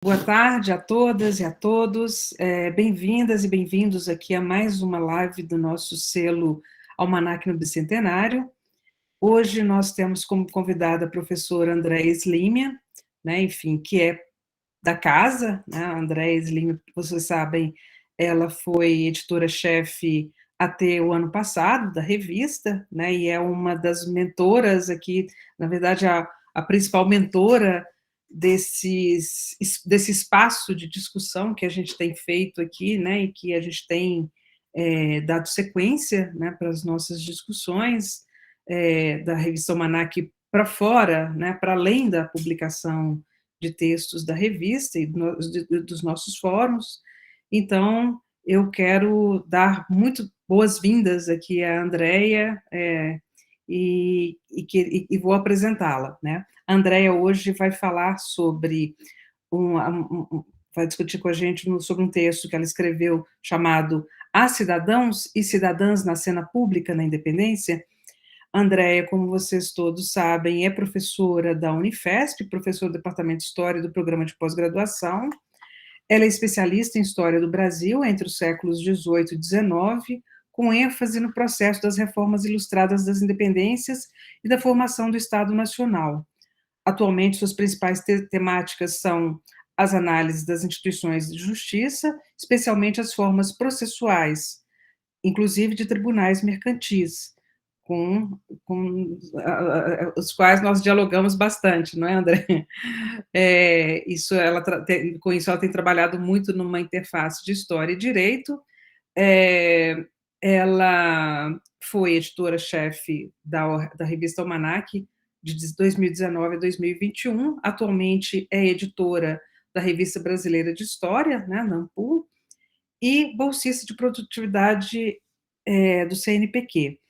Boa tarde a todas e a todos, bem-vindas e bem-vindos aqui a mais uma live do nosso selo Almanac no Bicentenário. Hoje nós temos como convidada a professora Andréia Slimia, né, enfim, que é da casa, né, a Andréia Slimia, vocês sabem, ela foi editora-chefe até o ano passado da revista, né, e é uma das mentoras aqui, na verdade a principal mentora desse espaço de discussão que a gente tem feito aqui, né, e que a gente tem dado sequência, né, para as nossas discussões da revista Almanac para fora, né, para além da publicação de textos da revista e dos nossos fóruns. Então, eu quero dar muito boas-vindas aqui à Andréia e vou apresentá-la, né? A Andréia hoje vai falar sobre vai discutir com a gente sobre um texto que ela escreveu chamado Há Cidadãos e Cidadãs na Cena Pública na Independência. Andréia, como vocês todos sabem, é professora da Unifesp, professora do Departamento de História do Programa de Pós-Graduação. Ela é especialista em História do Brasil entre os séculos XVIII e XIX, com ênfase no processo das reformas ilustradas das independências e da formação do Estado Nacional. Atualmente, suas principais temáticas são as análises das instituições de justiça, especialmente as formas processuais, inclusive de tribunais mercantis, com os quais nós dialogamos bastante, não é, André? Com isso, ela tem trabalhado muito numa interface de História e Direito. Ela foi editora-chefe da revista Almanac de 2019 a 2021, atualmente é editora da Revista Brasileira de História, né, NAMPU, e bolsista de produtividade do CNPq.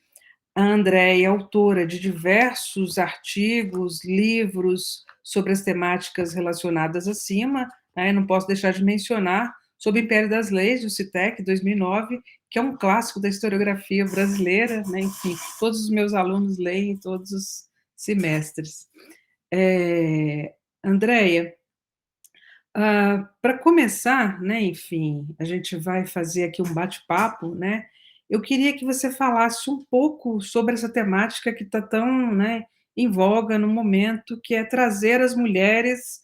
A Andréia é autora de diversos artigos, livros sobre as temáticas relacionadas acima, né? Não posso deixar de mencionar sobre o Império das Leis, do CITEC, 2009, que é um clássico da historiografia brasileira, né? Enfim, todos os meus alunos leem todos os semestres. Andréia, para começar, né, enfim, a gente vai fazer aqui um bate-papo, né? Eu queria que você falasse um pouco sobre essa temática que está tão, né, em voga no momento, que é trazer as mulheres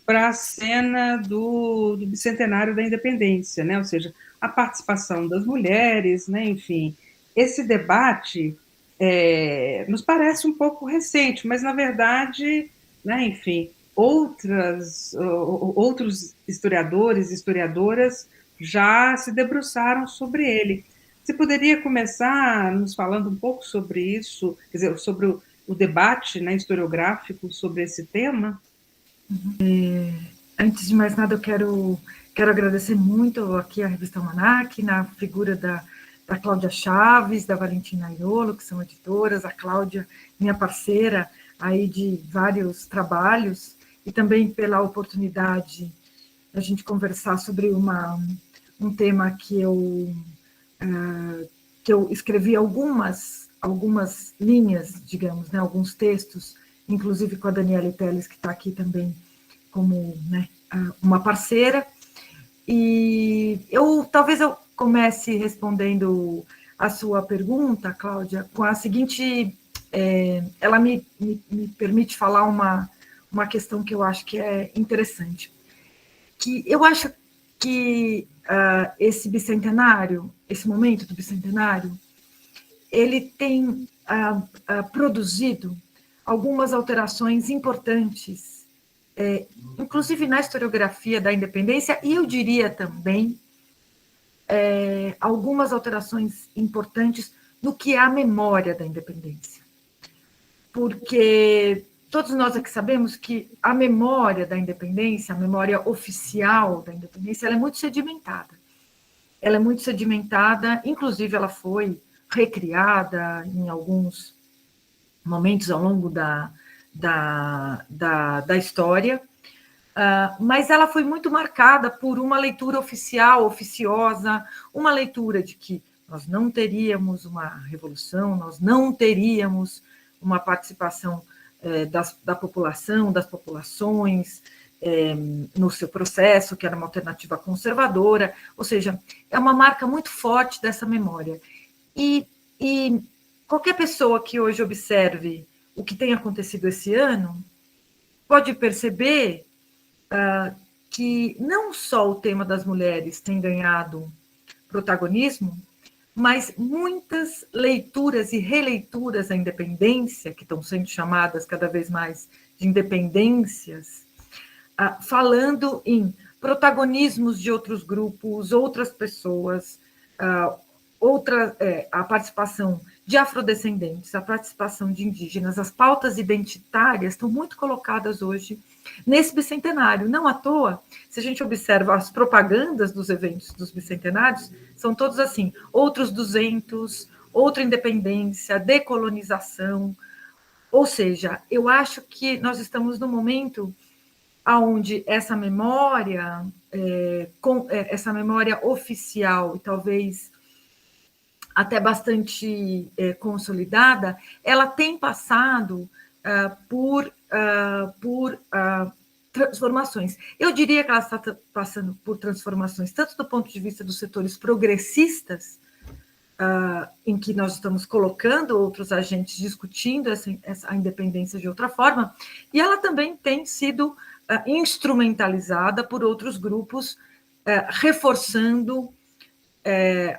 para a cena do bicentenário da independência, né? Ou seja, a participação das mulheres, né? Enfim, esse debate nos parece um pouco recente, mas na verdade, né? Enfim, outros historiadores e historiadoras já se debruçaram sobre ele. Você poderia começar nos falando um pouco sobre isso, quer dizer, sobre o debate, né, historiográfico sobre esse tema? Antes de mais nada, eu quero agradecer muito aqui a revista Almanac, na figura da Cláudia Chaves, da Valentina Aiolo, que são editoras, a Cláudia, minha parceira aí de vários trabalhos, e também pela oportunidade da gente conversar sobre um tema que eu escrevi algumas linhas, digamos, né, alguns textos, inclusive com a Daniela Teles, que está aqui também como, né, uma parceira. E talvez eu comece respondendo a sua pergunta, Cláudia, com a seguinte, ela me permite falar uma questão que eu acho que é interessante, que eu acho que esse bicentenário, esse momento do bicentenário, ele tem produzido algumas alterações importantes, inclusive na historiografia da independência, e eu diria também algumas alterações importantes no que é a memória da independência. Porque todos nós aqui sabemos que a memória da independência, a memória oficial da independência, ela é muito sedimentada. Ela é muito sedimentada, inclusive ela foi recriada em alguns momentos ao longo da história, mas ela foi muito marcada por uma leitura oficial, oficiosa, uma leitura de que nós não teríamos uma revolução, nós não teríamos uma participação da população, das populações, no seu processo, que era uma alternativa conservadora, ou seja, é uma marca muito forte dessa memória. E qualquer pessoa que hoje observe o que tem acontecido esse ano pode perceber que não só o tema das mulheres tem ganhado protagonismo, mas muitas leituras e releituras da independência, que estão sendo chamadas cada vez mais de independências, falando em protagonismos de outros grupos, outras pessoas, a participação de afrodescendentes, a participação de indígenas, as pautas identitárias estão muito colocadas hoje nesse bicentenário. Não à toa, se a gente observa as propagandas dos eventos dos bicentenários, são todos assim, outros 200, outra independência, decolonização. Ou seja, eu acho que nós estamos num momento onde essa memória, essa memória oficial e talvez até bastante consolidada, ela tem passado por transformações. Eu diria que ela está passando por transformações, tanto do ponto de vista dos setores progressistas, em que nós estamos colocando outros agentes discutindo a independência de outra forma, e ela também tem sido instrumentalizada por outros grupos, reforçando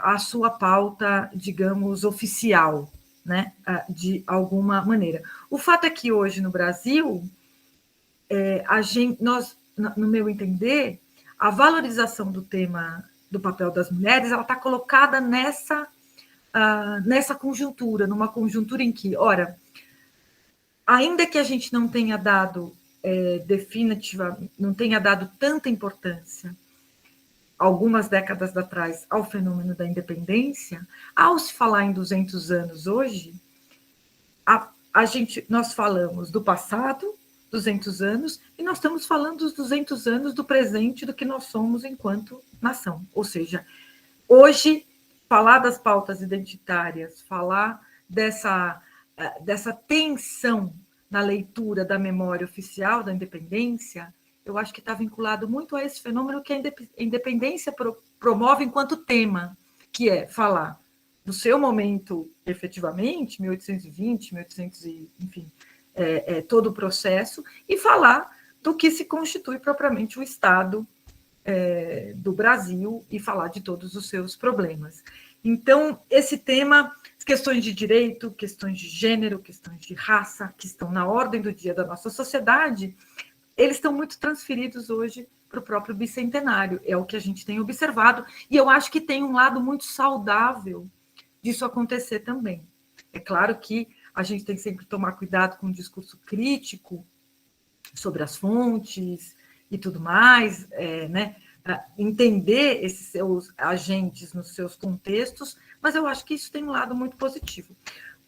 a sua pauta, digamos, oficial, né, de alguma maneira. O fato é que hoje no Brasil, no meu entender, a valorização do tema do papel das mulheres, ela está colocada nessa conjuntura, numa conjuntura em que, ora, ainda que a gente não tenha dado não tenha dado tanta importância algumas décadas atrás ao fenômeno da independência, ao se falar em 200 anos hoje, nós falamos do passado, 200 anos, e nós estamos falando dos 200 anos do presente, do que nós somos enquanto nação. Ou seja, hoje, falar das pautas identitárias, falar dessa tensão na leitura da memória oficial da independência, eu acho que está vinculado muito a esse fenômeno que a independência promove enquanto tema, que é falar do seu momento, efetivamente, 1820, 1800, enfim, todo o processo, e falar do que se constitui propriamente o Estado do Brasil e falar de todos os seus problemas. Então, esse tema, questões de direito, questões de gênero, questões de raça, que estão na ordem do dia da nossa sociedade, eles estão muito transferidos hoje para o próprio bicentenário, é o que a gente tem observado, e eu acho que tem um lado muito saudável disso acontecer também. É claro que a gente tem que sempre tomar cuidado com o discurso crítico sobre as fontes e tudo mais, né? Entender esses seus agentes nos seus contextos, mas eu acho que isso tem um lado muito positivo.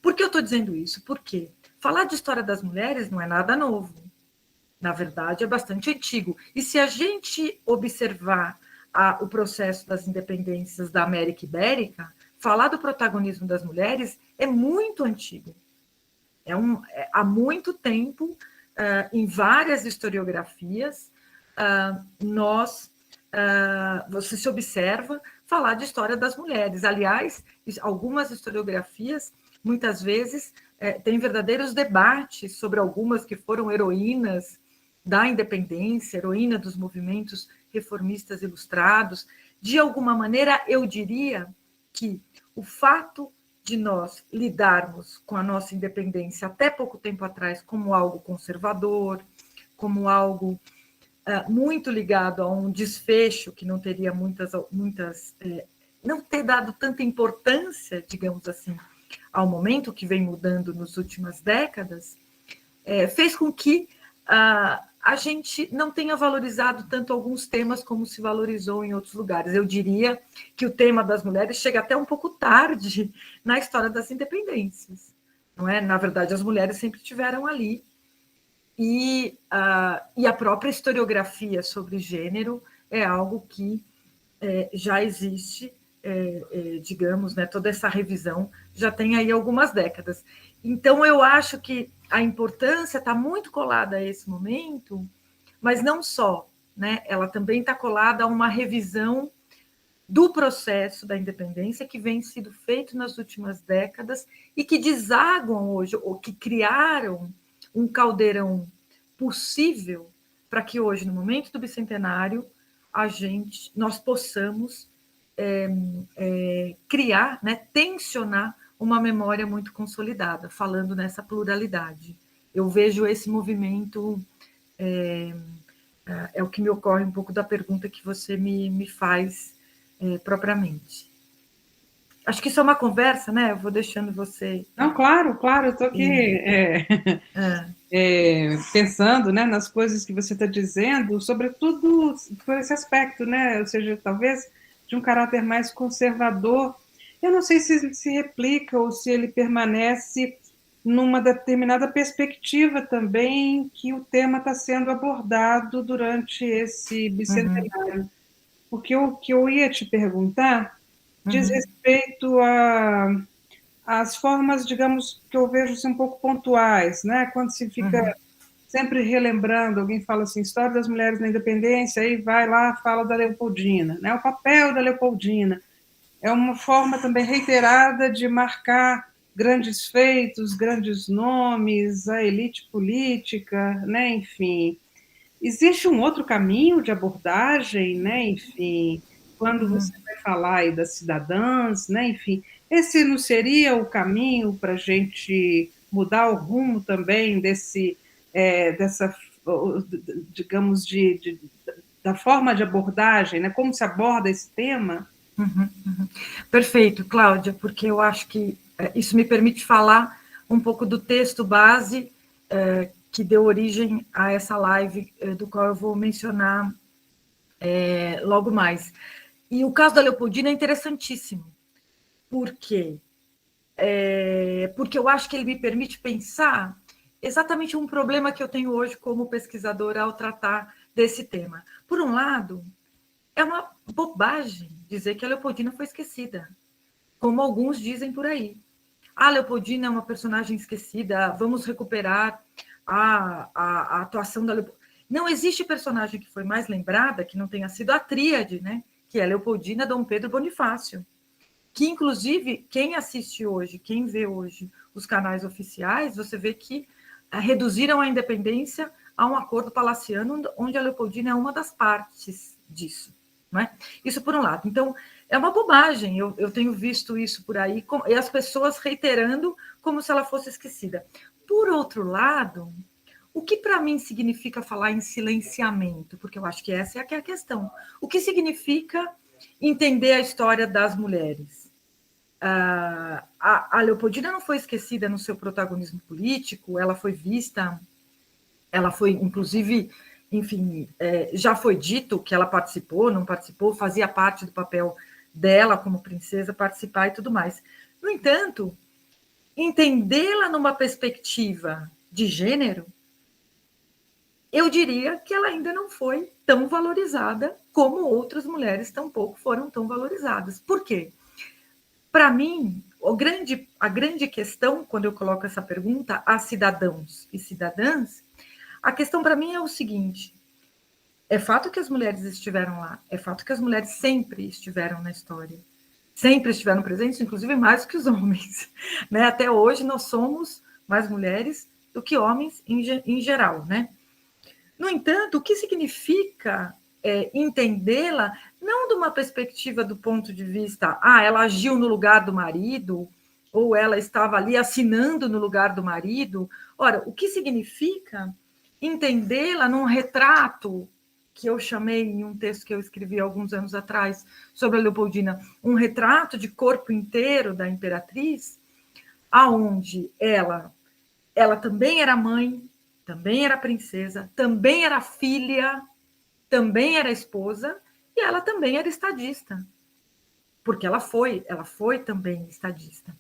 Por que eu estou dizendo isso? Porque falar de história das mulheres não é nada novo. Na verdade, é bastante antigo. E se a gente observar o processo das independências da América Ibérica, falar do protagonismo das mulheres é muito antigo. Há muito tempo, em várias historiografias, você se observa falar de história das mulheres. Aliás, algumas historiografias, muitas vezes, têm verdadeiros debates sobre algumas que foram heroínas da independência, heroína dos movimentos reformistas ilustrados. De alguma maneira, eu diria que o fato de nós lidarmos com a nossa independência até pouco tempo atrás como algo conservador, como algo muito ligado a um desfecho que não teria não ter dado tanta importância, digamos assim, ao momento que vem mudando nas últimas décadas, fez com que a gente não tenha valorizado tanto alguns temas como se valorizou em outros lugares. Eu diria que o tema das mulheres chega até um pouco tarde na história das independências, não é? Na verdade, as mulheres sempre estiveram ali, e a própria historiografia sobre gênero é algo que já existe, digamos, né, toda essa revisão já tem aí algumas décadas. Então, eu acho que a importância está muito colada a esse momento, mas não só, né? Ela também está colada a uma revisão do processo da independência que vem sido feito nas últimas décadas e que desaguam hoje, ou que criaram um caldeirão possível para que hoje, no momento do bicentenário, nós possamos criar, né, tensionar uma memória muito consolidada, falando nessa pluralidade. Eu vejo esse movimento, é o que me ocorre um pouco da pergunta que você me faz propriamente. Acho que isso é uma conversa, né? Eu vou deixando você... Não, claro, eu estou aqui pensando, né, nas coisas que você está dizendo, sobretudo por esse aspecto, né? Ou seja, talvez de um caráter mais conservador. Eu não sei se ele se replica ou se ele permanece numa determinada perspectiva também que o tema está sendo abordado durante esse bicentenário. Porque o que eu ia te perguntar diz respeito às formas, digamos, que eu vejo assim, um pouco pontuais, né? Quando se fica sempre relembrando, alguém fala assim, história das mulheres na independência, aí vai lá, fala da Leopoldina, né? O papel da Leopoldina é uma forma também reiterada de marcar grandes feitos, grandes nomes, a elite política, né? Enfim, existe um outro caminho de abordagem, né? Enfim, quando você vai falar aí das cidadãs, né? Enfim, esse não seria o caminho para a gente mudar o rumo também dessa, digamos, da forma de abordagem, né? Como se aborda esse tema? Perfeito, Cláudia, porque eu acho que isso me permite falar um pouco do texto base que deu origem a essa live, do qual eu vou mencionar logo mais. E o caso da Leopoldina é interessantíssimo. Por quê? Porque eu acho que ele me permite pensar exatamente um problema que eu tenho hoje como pesquisadora ao tratar desse tema. Por um lado, é uma bobagem dizer que a Leopoldina foi esquecida, como alguns dizem por aí. A Leopoldina é uma personagem esquecida, vamos recuperar a atuação da Leopoldina. Não existe personagem que foi mais lembrada que não tenha sido a tríade, né? Que é Leopoldina, Dom Pedro, Bonifácio. Que, inclusive, quem assiste hoje, quem vê hoje os canais oficiais, você vê que reduziram a independência a um acordo palaciano, onde a Leopoldina é uma das partes disso. Não é? Isso por um lado. Então, é uma bobagem, eu tenho visto isso por aí, e as pessoas reiterando como se ela fosse esquecida. Por outro lado, o que para mim significa falar em silenciamento? Porque eu acho que essa é a questão. O que significa entender a história das mulheres? A Leopoldina não foi esquecida no seu protagonismo político, ela foi vista, ela foi, inclusive, enfim, já foi dito que ela participou, não participou, fazia parte do papel dela como princesa participar e tudo mais. No entanto, entendê-la numa perspectiva de gênero, eu diria que ela ainda não foi tão valorizada como outras mulheres tampouco foram tão valorizadas. Por quê? Para mim, a grande questão, quando eu coloco essa pergunta a cidadãos e cidadãs, a questão para mim é o seguinte: é fato que as mulheres estiveram lá, é fato que as mulheres sempre estiveram na história, sempre estiveram presentes, inclusive mais que os homens. Né? Até hoje nós somos mais mulheres do que homens em geral. Né? No entanto, o que significa entendê-la não de uma perspectiva do ponto de vista, ela agiu no lugar do marido, ou ela estava ali assinando no lugar do marido. Ora, o que significa entendê-la num retrato que eu chamei em um texto que eu escrevi alguns anos atrás sobre a Leopoldina, um retrato de corpo inteiro da imperatriz, aonde ela também era mãe, também era princesa, também era filha, também era esposa, e ela também era estadista, porque ela foi também estadista.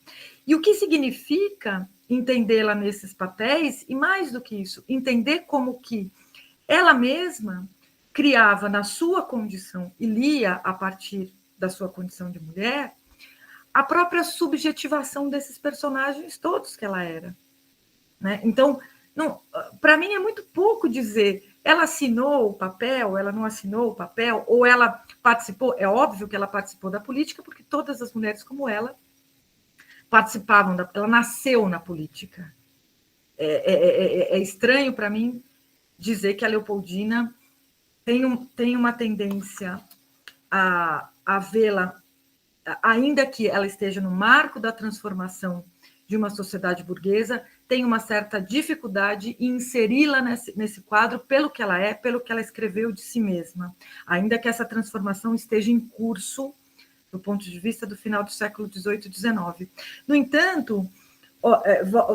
E o que significa entendê-la nesses papéis, e mais do que isso, entender como que ela mesma criava na sua condição, e lia a partir da sua condição de mulher, a própria subjetivação desses personagens todos que ela era. Né? Então, para mim é muito pouco dizer ela assinou o papel, ela não assinou o papel, ou ela participou, é óbvio que ela participou da política, porque todas as mulheres como ela participavam, ela nasceu na política. É estranho para mim dizer que a Leopoldina tem uma tendência a vê-la, ainda que ela esteja no marco da transformação de uma sociedade burguesa, tem uma certa dificuldade em inseri-la nesse quadro pelo que ela é, pelo que ela escreveu de si mesma, ainda que essa transformação esteja em curso do ponto de vista do final do século XVIII e XIX. No entanto,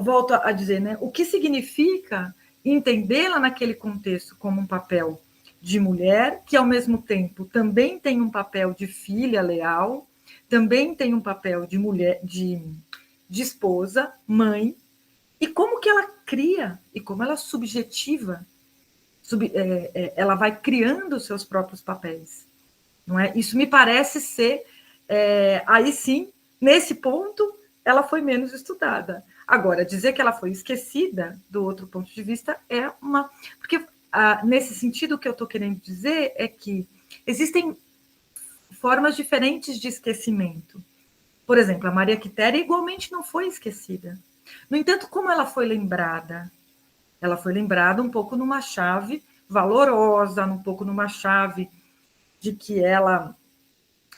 volto a dizer, né, o que significa entendê-la naquele contexto como um papel de mulher, que ao mesmo tempo também tem um papel de filha leal, também tem um papel de mulher, de esposa, mãe, e como que ela cria, e como ela subjetiva, ela vai criando os seus próprios papéis. Não é? Isso me parece ser, aí sim, nesse ponto, ela foi menos estudada. Agora, dizer que ela foi esquecida, do outro ponto de vista, é uma... Porque, nesse sentido, o que eu estou querendo dizer é que existem formas diferentes de esquecimento. Por exemplo, a Maria Quitéria igualmente não foi esquecida. No entanto, como ela foi lembrada? Ela foi lembrada um pouco numa chave valorosa, um pouco numa chave de que ela,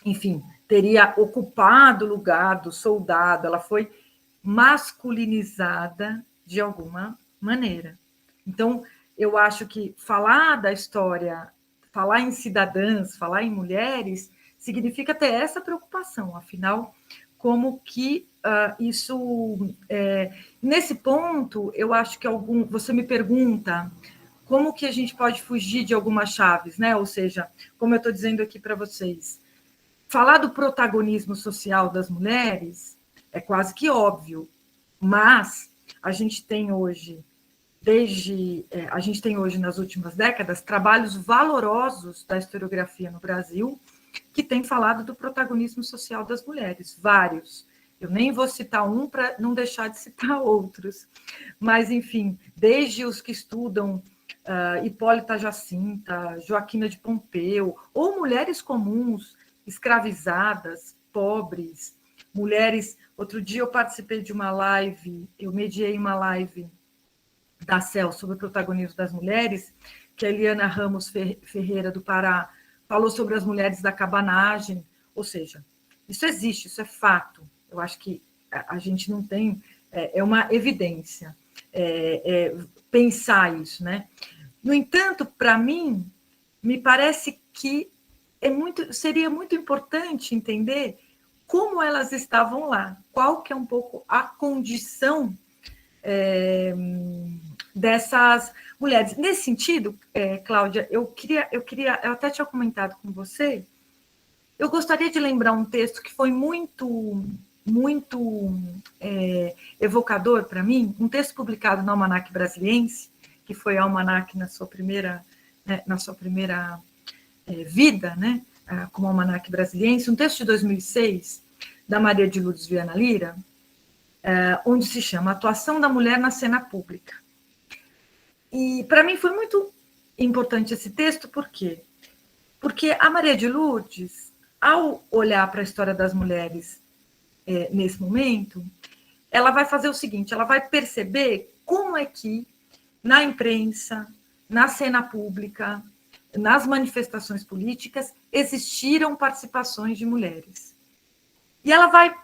enfim, teria ocupado o lugar do soldado, ela foi masculinizada de alguma maneira. Então, eu acho que falar da história, falar em cidadãs, falar em mulheres, significa ter essa preocupação, afinal, como que isso... nesse ponto, eu acho que você me pergunta como que a gente pode fugir de algumas chaves, né? Ou seja, como eu estou dizendo aqui para vocês, falar do protagonismo social das mulheres é quase que óbvio, mas a gente tem hoje, nas últimas décadas, trabalhos valorosos da historiografia no Brasil que têm falado do protagonismo social das mulheres, vários. Eu nem vou citar um para não deixar de citar outros. Mas, enfim, desde os que estudam Hipólita Jacinta, Joaquina de Pompeu, ou mulheres comuns, escravizadas, pobres, mulheres... Outro dia eu participei de uma live, eu mediei uma live da CEL sobre o protagonismo das mulheres, que a Eliana Ramos Ferreira, do Pará, falou sobre as mulheres da cabanagem, ou seja, isso existe, isso é fato. Eu acho que a gente não tem... É uma evidência pensar isso, né? No entanto, para mim, me parece que seria muito importante entender como elas estavam lá, qual que é um pouco a condição dessas mulheres. Nesse sentido, Cláudia, eu até tinha comentado com você, eu gostaria de lembrar um texto que foi muito evocador para mim, um texto publicado no Almanaque Brasiliense, que foi almanaque na sua primeira vida, né, como Almanaque Brasiliense, um texto de 2006, da Maria de Lourdes Viana Lira, onde se chama Atuação da Mulher na Cena Pública. E, para mim, foi muito importante esse texto, por quê? Porque a Maria de Lourdes, ao olhar para a história das mulheres nesse momento, ela vai fazer o seguinte, ela vai perceber como é que, na imprensa, na cena pública, nas manifestações políticas, existiram participações de mulheres. E ela vai,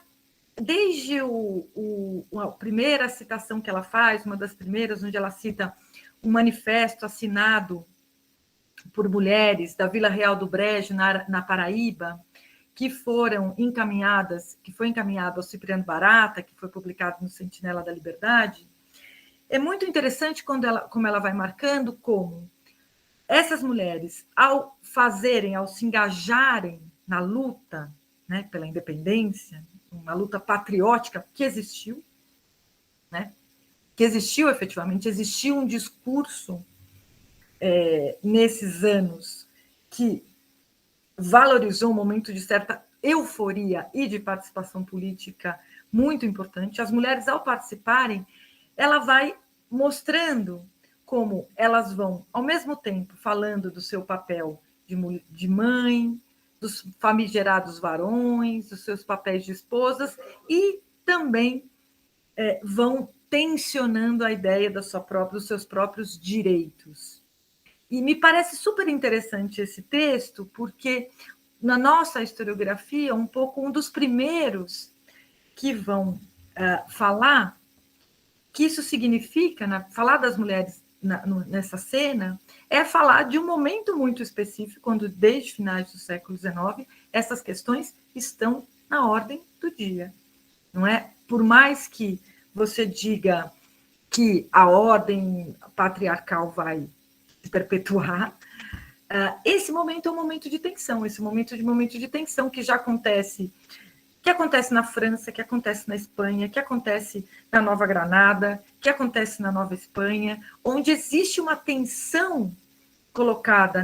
desde a primeira citação que ela faz, uma das primeiras, onde ela cita um manifesto assinado por mulheres da Vila Real do Brejo, na Paraíba, que foi encaminhado ao Cipriano Barata, que foi publicado no Sentinela da Liberdade. É muito interessante como ela vai marcando como essas mulheres, ao se engajarem na luta, né, pela independência, uma luta patriótica que existiu, né, que existiu efetivamente, existiu um discurso nesses anos que valorizou um momento de certa euforia e de participação política muito importante. As mulheres, ao participarem, ela vai mostrando como elas vão, ao mesmo tempo, falando do seu papel de mãe, dos famigerados varões, dos seus papéis de esposas, e também vão tensionando a ideia dos seus próprios direitos. E me parece super interessante esse texto, porque na nossa historiografia, um dos primeiros que vão falar que isso significa, falar das mulheres nessa cena, é falar de um momento muito específico, quando, desde finais do século XIX, essas questões estão na ordem do dia. Não é? Por mais que você diga que a ordem patriarcal vai se perpetuar, esse momento é um momento de tensão, que já acontece, que acontece na França, que acontece na Espanha, que acontece na Nova Granada, que acontece na Nova Espanha, onde existe uma tensão colocada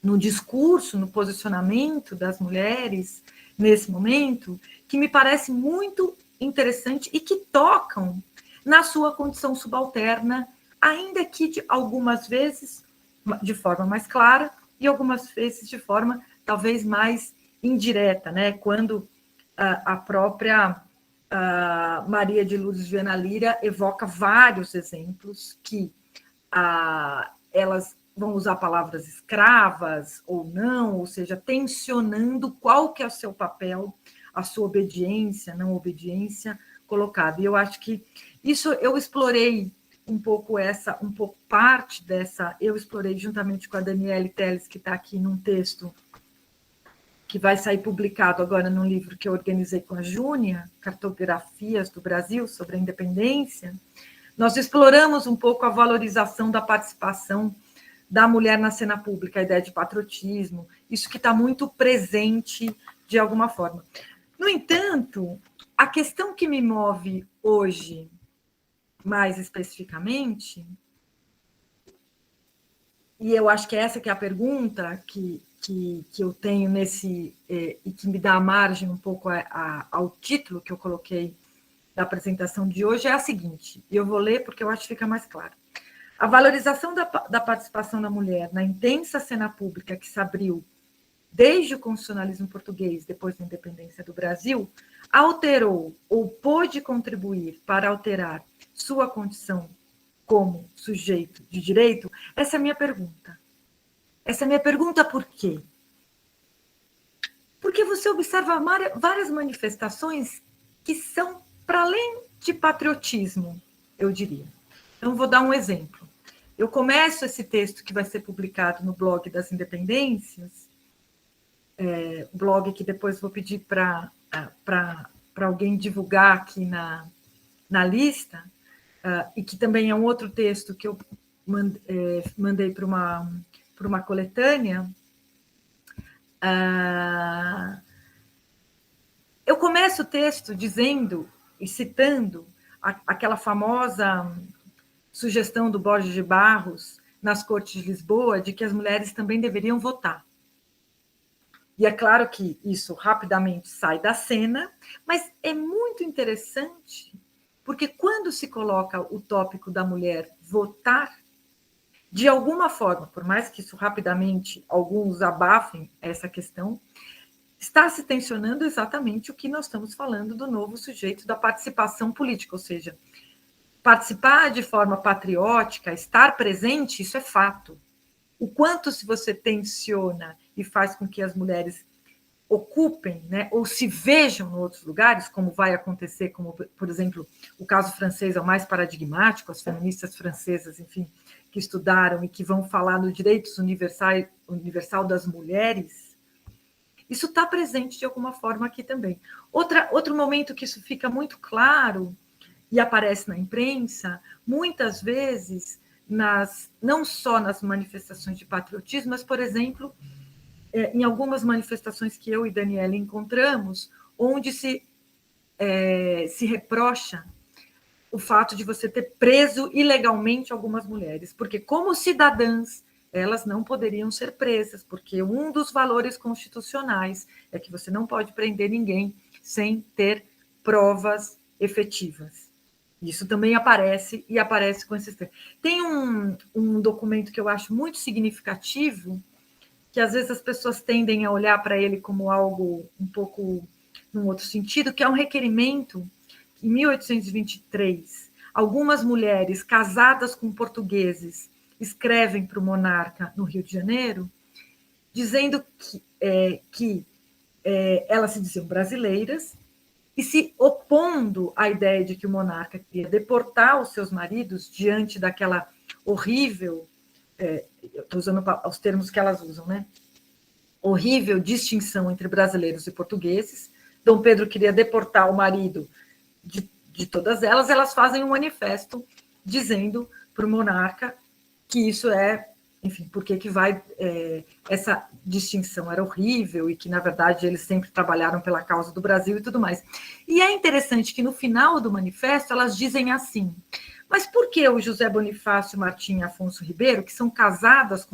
no discurso, no posicionamento das mulheres nesse momento, que me parece muito interessante e que tocam na sua condição subalterna, ainda que algumas vezes de forma mais clara e algumas vezes de forma talvez mais indireta, né? Quando a própria Maria de Lourdes Viana Lira evoca vários exemplos que elas vão usar palavras escravas ou não, ou seja, tensionando qual que é o seu papel, a sua obediência, não obediência colocada. E eu acho que isso eu explorei um pouco parte dessa, eu explorei juntamente com a Daniele Telles, que está aqui num texto que vai sair publicado agora num livro que eu organizei com a Júnia, Cartografias do Brasil sobre a Independência. Nós exploramos um pouco a valorização da participação da mulher na cena pública, a ideia de patriotismo, isso que está muito presente de alguma forma. No entanto, a questão que me move hoje, mais especificamente, e eu acho que essa que é a pergunta que eu tenho e que me dá a margem um pouco ao título que eu coloquei da apresentação de hoje, é a seguinte, e eu vou ler porque eu acho que fica mais claro. A valorização da participação da mulher na intensa cena pública que se abriu desde o constitucionalismo português, depois da independência do Brasil, alterou ou pôde contribuir para alterar sua condição como sujeito de direito? Essa é a minha pergunta. Essa é a minha pergunta por quê? Porque você observa várias manifestações que são para além de patriotismo, eu diria. Então, vou dar um exemplo. Eu começo esse texto que vai ser publicado no blog das Independências, blog que depois vou pedir para alguém divulgar aqui na lista, e que também é um outro texto que eu mandei para uma coletânea. Eu começo o texto dizendo e citando aquela famosa sugestão do Borges de Barros nas Cortes de Lisboa de que as mulheres também deveriam votar. E é claro que isso rapidamente sai da cena, mas é muito interessante, porque quando se coloca o tópico da mulher votar, de alguma forma, por mais que isso rapidamente alguns abafem essa questão, está se tensionando exatamente o que nós estamos falando do novo sujeito da participação política, ou seja, participar de forma patriótica, estar presente, isso é fato. O quanto se você tensiona e faz com que as mulheres ocupem, né, ou se vejam em outros lugares, como vai acontecer, como, por exemplo, o caso francês é o mais paradigmático, as feministas francesas, enfim, que estudaram e que vão falar no direitos universal das mulheres, isso está presente de alguma forma aqui também. Outro momento que isso fica muito claro e aparece na imprensa, muitas vezes, não só nas manifestações de patriotismo, mas, por exemplo, em algumas manifestações que eu e Daniela encontramos, onde se reprocha o fato de você ter preso ilegalmente algumas mulheres, porque, como cidadãs, elas não poderiam ser presas, porque um dos valores constitucionais é que você não pode prender ninguém sem ter provas efetivas. Isso também aparece, e aparece com esses termos. Tem um documento que eu acho muito significativo, que às vezes as pessoas tendem a olhar para ele como algo um pouco num outro sentido, que é um requerimento, em 1823, algumas mulheres casadas com portugueses escrevem para o monarca no Rio de Janeiro, dizendo que elas se diziam brasileiras e se opondo à ideia de que o monarca queria deportar os seus maridos diante daquela horrível, eu estou usando os termos que elas usam, né? Horrível distinção entre brasileiros e portugueses. Dom Pedro queria deportar o marido de todas elas, elas fazem um manifesto dizendo para o monarca que isso enfim, porque que vai essa distinção era horrível e que, na verdade, eles sempre trabalharam pela causa do Brasil e tudo mais. E é interessante que, no final do manifesto, elas dizem assim, mas por que o José Bonifácio, Martim e Afonso Ribeiro, que são casadas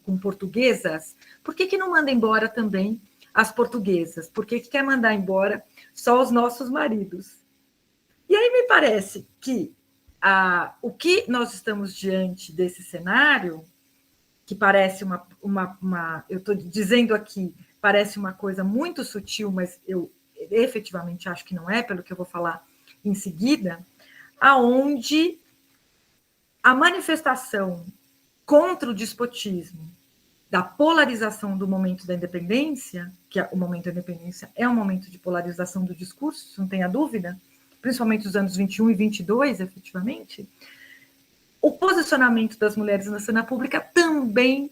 com portuguesas, por que não manda embora também as portuguesas? Por que quer mandar embora só os nossos maridos? E aí me parece que o que nós estamos diante desse cenário, que parece eu estou dizendo aqui, parece uma coisa muito sutil, mas eu efetivamente acho que não é, pelo que eu vou falar em seguida, aonde a manifestação contra o despotismo, da polarização do momento da independência, que o momento da independência é um momento de polarização do discurso, não tenha dúvida, principalmente os anos 21 e 22, efetivamente, o posicionamento das mulheres na cena pública também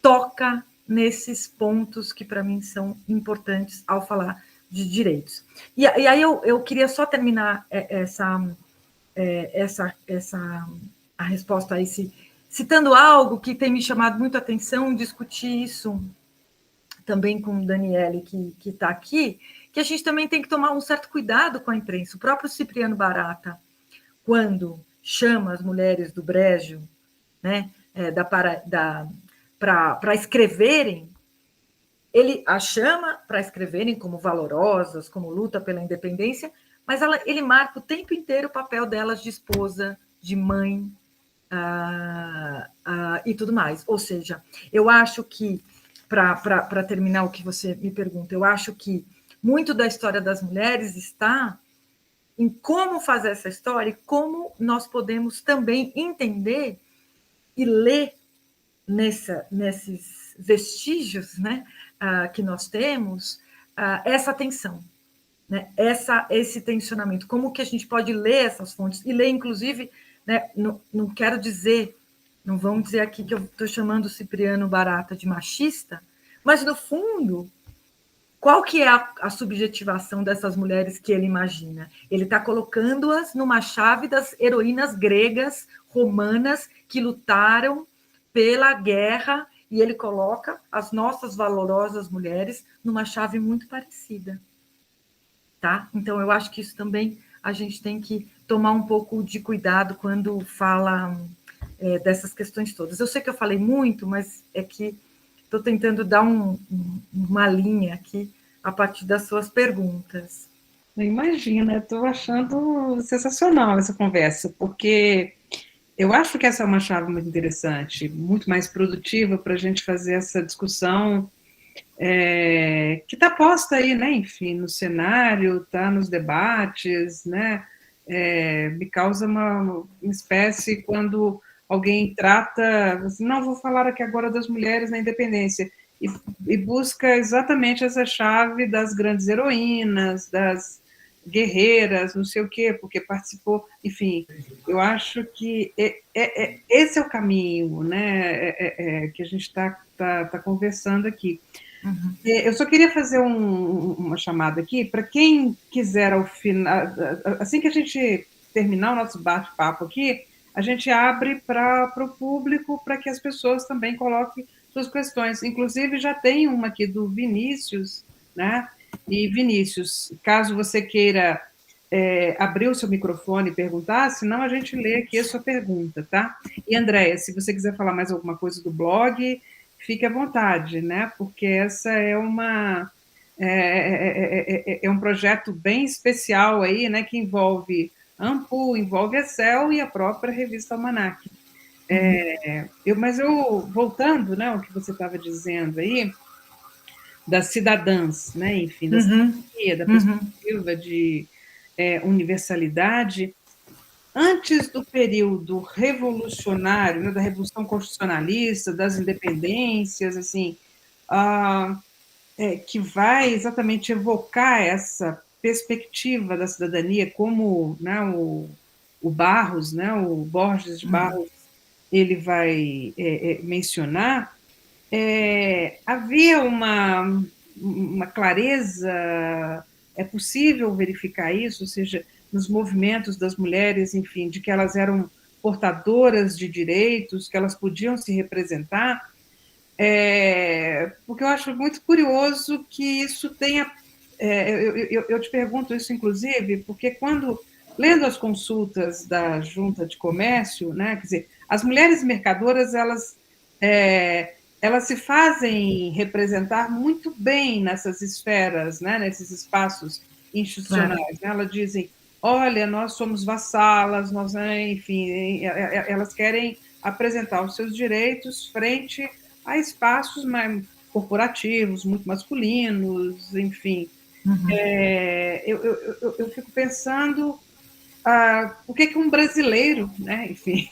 toca nesses pontos que, para mim, são importantes ao falar de direitos. E aí eu queria só terminar a resposta a esse, citando algo que tem me chamado muito a atenção, discutir isso também com o Daniele, que está aqui, que a gente também tem que tomar um certo cuidado com a imprensa. O próprio Cipriano Barata, quando chama as mulheres do Brejo, né, para escreverem, ele as chama para escreverem como valorosas, como luta pela independência, mas ele marca o tempo inteiro o papel delas de esposa, de mãe e tudo mais. Ou seja, eu acho que, para terminar o que você me pergunta, eu acho que muito da história das mulheres está em como fazer essa história e como nós podemos também entender e ler nesses vestígios, né, que nós temos, essa tensão, né, esse tensionamento. Como que a gente pode ler essas fontes e ler, inclusive, né, não quero dizer, não vamos dizer aqui que eu estou chamando o Cipriano Barata de machista, mas, no fundo, qual que é a subjetivação dessas mulheres que ele imagina? Ele está colocando-as numa chave das heroínas gregas, romanas, que lutaram pela guerra, e ele coloca as nossas valorosas mulheres numa chave muito parecida. Tá? Então, eu acho que isso também a gente tem que tomar um pouco de cuidado quando fala dessas questões todas. Eu sei que eu falei muito, mas é que estou tentando dar uma linha aqui a partir das suas perguntas. Imagina, estou achando sensacional essa conversa, porque eu acho que essa é uma chave muito interessante, muito mais produtiva para a gente fazer essa discussão que está posta aí, né? Enfim, no cenário, está nos debates, né? Me causa uma espécie quando alguém trata, não vou falar aqui agora das mulheres na independência, e busca exatamente essa chave das grandes heroínas, das guerreiras, não sei o quê, porque participou, enfim, eu acho que esse é o caminho, né, que a gente está conversando aqui. Uhum. Eu só queria fazer uma chamada aqui, para quem quiser, ao final, assim que a gente terminar o nosso bate-papo aqui, a gente abre para o público, para que as pessoas também coloquem suas questões. Inclusive, já tem uma aqui do Vinícius, né? E, Vinícius, caso você queira abrir o seu microfone e perguntar, senão a gente lê aqui a sua pergunta, tá? E, Andréia, se você quiser falar mais alguma coisa do blog, fique à vontade, né? Porque essa é um projeto bem especial aí, né? Que envolve Ampu, envolve a Cell e a própria revista Almanac. Mas voltando, né, ao que você estava dizendo aí, das cidadãs, né, enfim, da cidadania, da perspectiva de universalidade, antes do período revolucionário, né, da Revolução Constitucionalista, das independências, assim, que vai exatamente evocar essa perspectiva da cidadania, como, né, o Barros, né, o Borges de Barros, ele vai mencionar, havia uma clareza, é possível verificar isso, ou seja, nos movimentos das mulheres, enfim, de que elas eram portadoras de direitos, que elas podiam se representar, porque eu acho muito curioso que isso tenha. Eu te pergunto isso, inclusive, porque lendo as consultas da Junta de Comércio, né, quer dizer, as mulheres mercadoras, elas se fazem representar muito bem nessas esferas, né, nesses espaços institucionais. Né? Elas dizem, olha, nós somos vassalas, enfim, elas querem apresentar os seus direitos frente a espaços mais corporativos, muito masculinos, enfim. Eu fico pensando por que um brasileiro, né, enfim,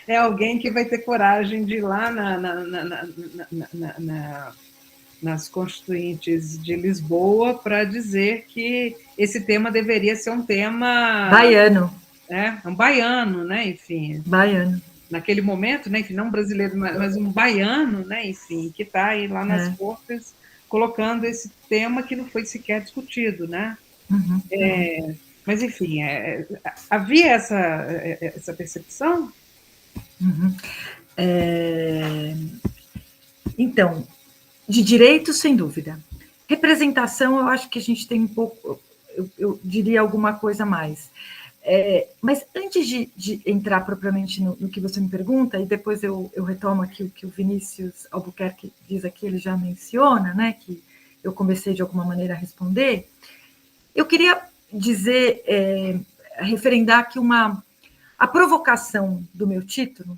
é alguém que vai ter coragem de ir lá nas Constituintes de Lisboa para dizer que esse tema deveria ser um tema baiano, um baiano, né, enfim, baiano. Naquele momento, né, enfim, não um brasileiro, mas um baiano, né, enfim, que está aí lá nas cortes colocando esse tema que não foi sequer discutido, né? Mas, enfim, havia essa percepção? Então, de direitos, sem dúvida. Representação, eu acho que a gente tem um pouco, eu diria alguma coisa a mais. Mas antes de entrar propriamente no que você me pergunta, e depois eu retomo aqui o que o Vinícius Albuquerque diz aqui, ele já menciona, né, que eu comecei de alguma maneira a responder, eu queria dizer, referendar que a provocação do meu título,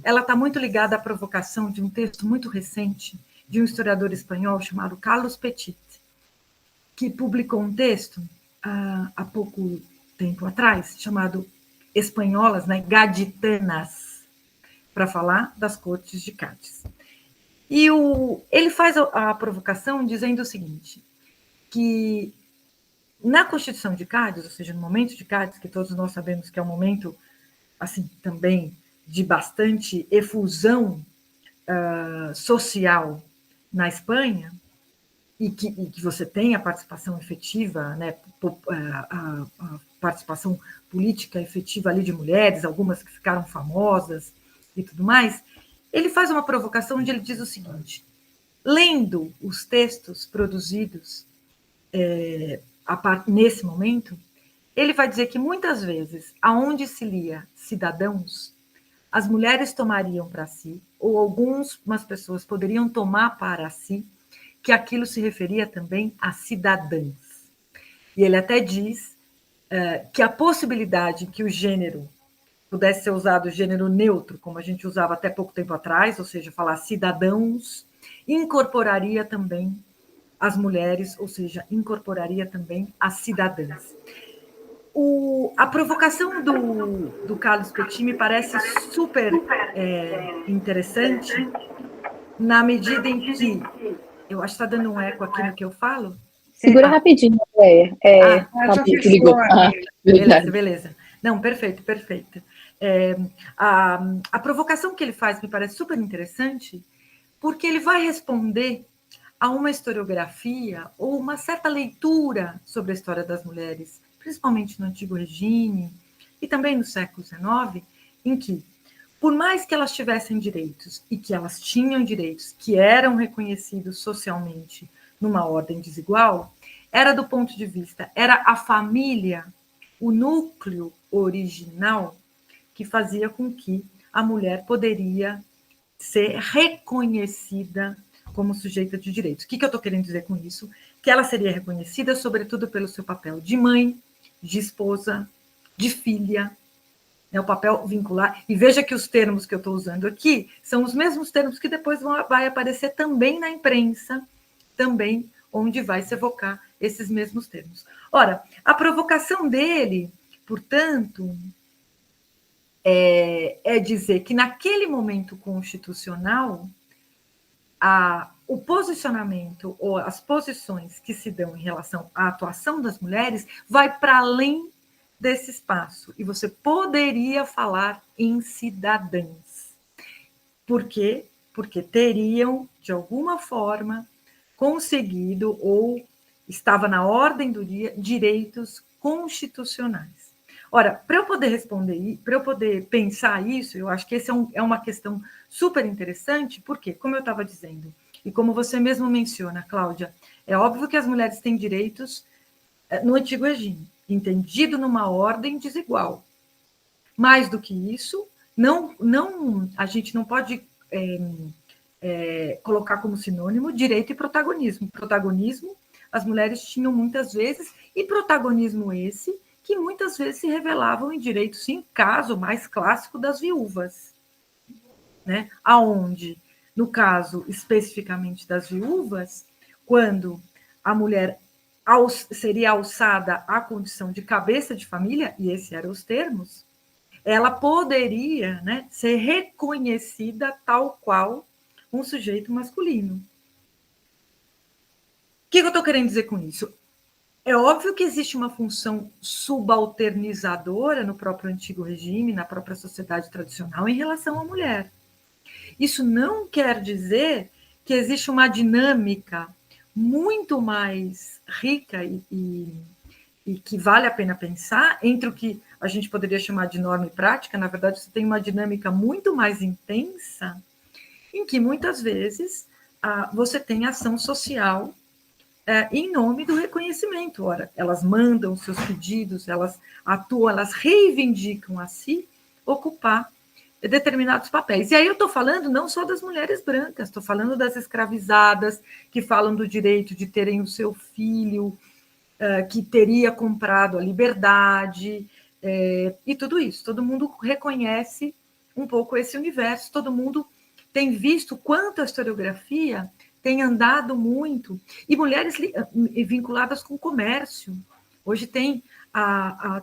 ela está muito ligada à provocação de um texto muito recente de um historiador espanhol chamado Carlos Petit, que publicou um texto há pouco tempo atrás, chamado Espanholas, né, Gaditanas, para falar das cortes de Cádiz. E ele faz a provocação dizendo o seguinte, que na Constituição de Cádiz, ou seja, no momento de Cádiz, que todos nós sabemos que é um momento, assim, também de bastante efusão social na Espanha, e que você tem a participação efetiva, né, a participação política efetiva ali de mulheres, algumas que ficaram famosas e tudo mais, ele faz uma provocação onde ele diz o seguinte, lendo os textos produzidos nesse momento, ele vai dizer que muitas vezes, aonde se lia cidadãos, as mulheres tomariam para si, ou algumas pessoas poderiam tomar para si, que aquilo se referia também a cidadãs. E ele até diz que a possibilidade que o gênero pudesse ser usado, o gênero neutro, como a gente usava até pouco tempo atrás, ou seja, falar cidadãos, incorporaria também as mulheres, ou seja, incorporaria também as cidadãs. A provocação do Carlos Petit me parece super interessante, na medida em que eu acho que está dando um eco aqui no que eu falo. Segura rapidinho, Andréia. Já fechou aqui. Beleza. Não, perfeito. A provocação que ele faz me parece super interessante, porque ele vai responder a uma historiografia ou uma certa leitura sobre a história das mulheres, principalmente no Antigo Regime e também no século XIX, em que, por mais que elas tivessem direitos e que elas tinham direitos que eram reconhecidos socialmente numa ordem desigual, era do ponto de vista, era a família, o núcleo original que fazia com que a mulher poderia ser reconhecida como sujeita de direitos. O que eu estou querendo dizer com isso? Que ela seria reconhecida, sobretudo, pelo seu papel de mãe, de esposa, de filha, né, o papel vincular. E veja que os termos que eu estou usando aqui são os mesmos termos que depois vai aparecer também na imprensa, também onde vai se evocar esses mesmos termos. Ora, a provocação dele, portanto, é dizer que naquele momento constitucional, o posicionamento ou as posições que se dão em relação à atuação das mulheres vai para além desse espaço. E você poderia falar em cidadãs. Por quê? Porque teriam, de alguma forma, conseguido ou estava na ordem do dia direitos constitucionais. Ora, para eu poder responder, para eu poder pensar isso, eu acho que essa é uma questão super interessante, porque, como eu estava dizendo, e como você mesmo menciona, Cláudia, é óbvio que as mulheres têm direitos no Antigo Regime, entendido numa ordem desigual. Mais do que isso, a gente não pode colocar como sinônimo direito e protagonismo. Protagonismo, as mulheres tinham muitas vezes, e protagonismo esse que muitas vezes se revelavam em direito, sim, caso mais clássico das viúvas, né? Aonde, no caso especificamente das viúvas, quando a mulher seria alçada à condição de cabeça de família, e esses eram os termos, ela poderia, né, ser reconhecida tal qual um sujeito masculino. O que eu estou querendo dizer com isso? É óbvio que existe uma função subalternizadora no próprio antigo regime, na própria sociedade tradicional, em relação à mulher. Isso não quer dizer que existe uma dinâmica muito mais rica e que vale a pena pensar entre o que a gente poderia chamar de norma e prática. Na verdade, você tem uma dinâmica muito mais intensa, em que muitas vezes você tem ação social em nome do reconhecimento. Ora, elas mandam seus pedidos, elas atuam, elas reivindicam a si ocupar determinados papéis. E aí eu estou falando não só das mulheres brancas, estou falando das escravizadas, que falam do direito de terem o seu filho, que teria comprado a liberdade, e tudo isso. Todo mundo reconhece um pouco esse universo, todo mundo tem visto quanto a historiografia tem andado muito, e mulheres vinculadas com o comércio. Hoje tem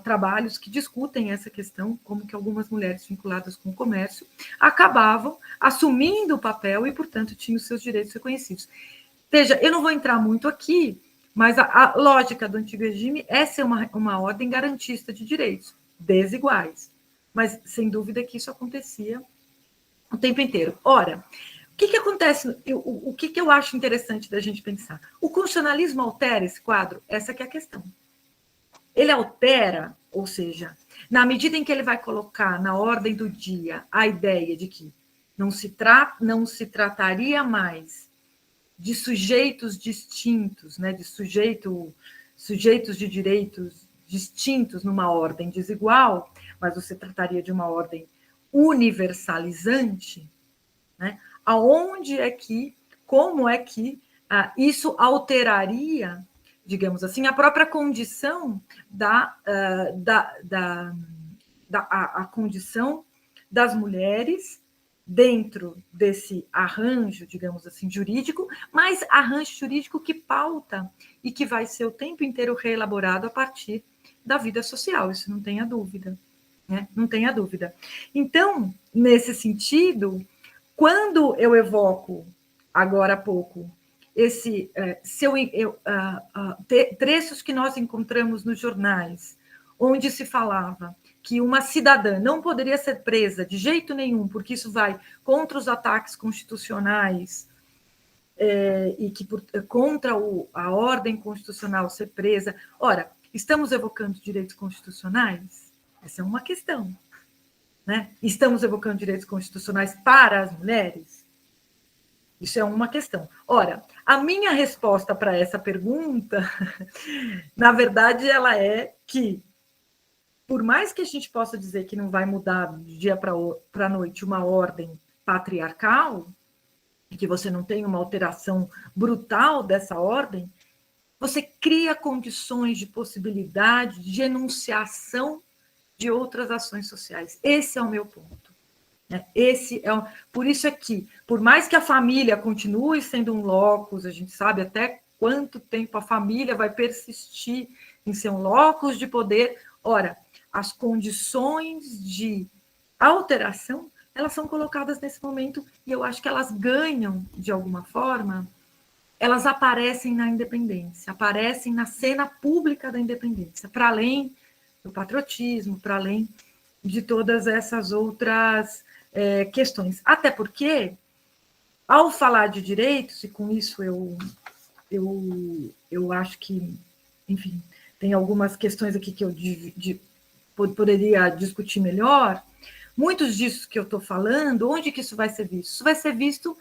trabalhos que discutem essa questão, como que algumas mulheres vinculadas com o comércio acabavam assumindo o papel e, portanto, tinham seus direitos reconhecidos. Veja, eu não vou entrar muito aqui, mas a lógica do Antigo Regime é ser uma ordem garantista de direitos desiguais. Mas, sem dúvida, que isso acontecia o tempo inteiro. Ora, o que acontece? O que eu acho interessante da gente pensar? O constitucionalismo altera esse quadro? Essa que é a questão. Ele altera, ou seja, na medida em que ele vai colocar na ordem do dia a ideia de que não se trataria mais de sujeitos distintos, né, de sujeitos de direitos distintos numa ordem desigual, mas você trataria de uma ordem universalizante, né? Aonde é que, como é que isso alteraria, digamos assim, a própria condição a condição das mulheres dentro desse arranjo, digamos assim, jurídico, mas arranjo jurídico que pauta e que vai ser o tempo inteiro reelaborado a partir da vida social, isso não tenha dúvida, né? Não tenha dúvida. Então, nesse sentido, quando eu evoco, agora há pouco, trechos que nós encontramos nos jornais, onde se falava que uma cidadã não poderia ser presa de jeito nenhum, porque isso vai contra os ataques constitucionais, e que contra a ordem constitucional ser presa. Ora, estamos evocando direitos constitucionais? Essa é uma questão. Né? Estamos evocando direitos constitucionais para as mulheres? Isso é uma questão. Ora, a minha resposta para essa pergunta, na verdade, ela é que, por mais que a gente possa dizer que não vai mudar de dia para a noite uma ordem patriarcal, e que você não tem uma alteração brutal dessa ordem, você cria condições de possibilidade de enunciação de outras ações sociais. Esse é o meu ponto. Né? Por isso é que, por mais que a família continue sendo um locus, a gente sabe até quanto tempo a família vai persistir em ser um locus de poder. Ora, as condições de alteração, elas são colocadas nesse momento, e eu acho que elas ganham, de alguma forma, elas aparecem na independência, aparecem na cena pública da independência, para além do patriotismo, para além de todas essas outras questões. Até porque, ao falar de direitos, e com isso eu acho que, enfim, tem algumas questões aqui que eu poderia discutir melhor. Muitos disso que eu estou falando, onde que isso vai ser visto? Isso vai ser visto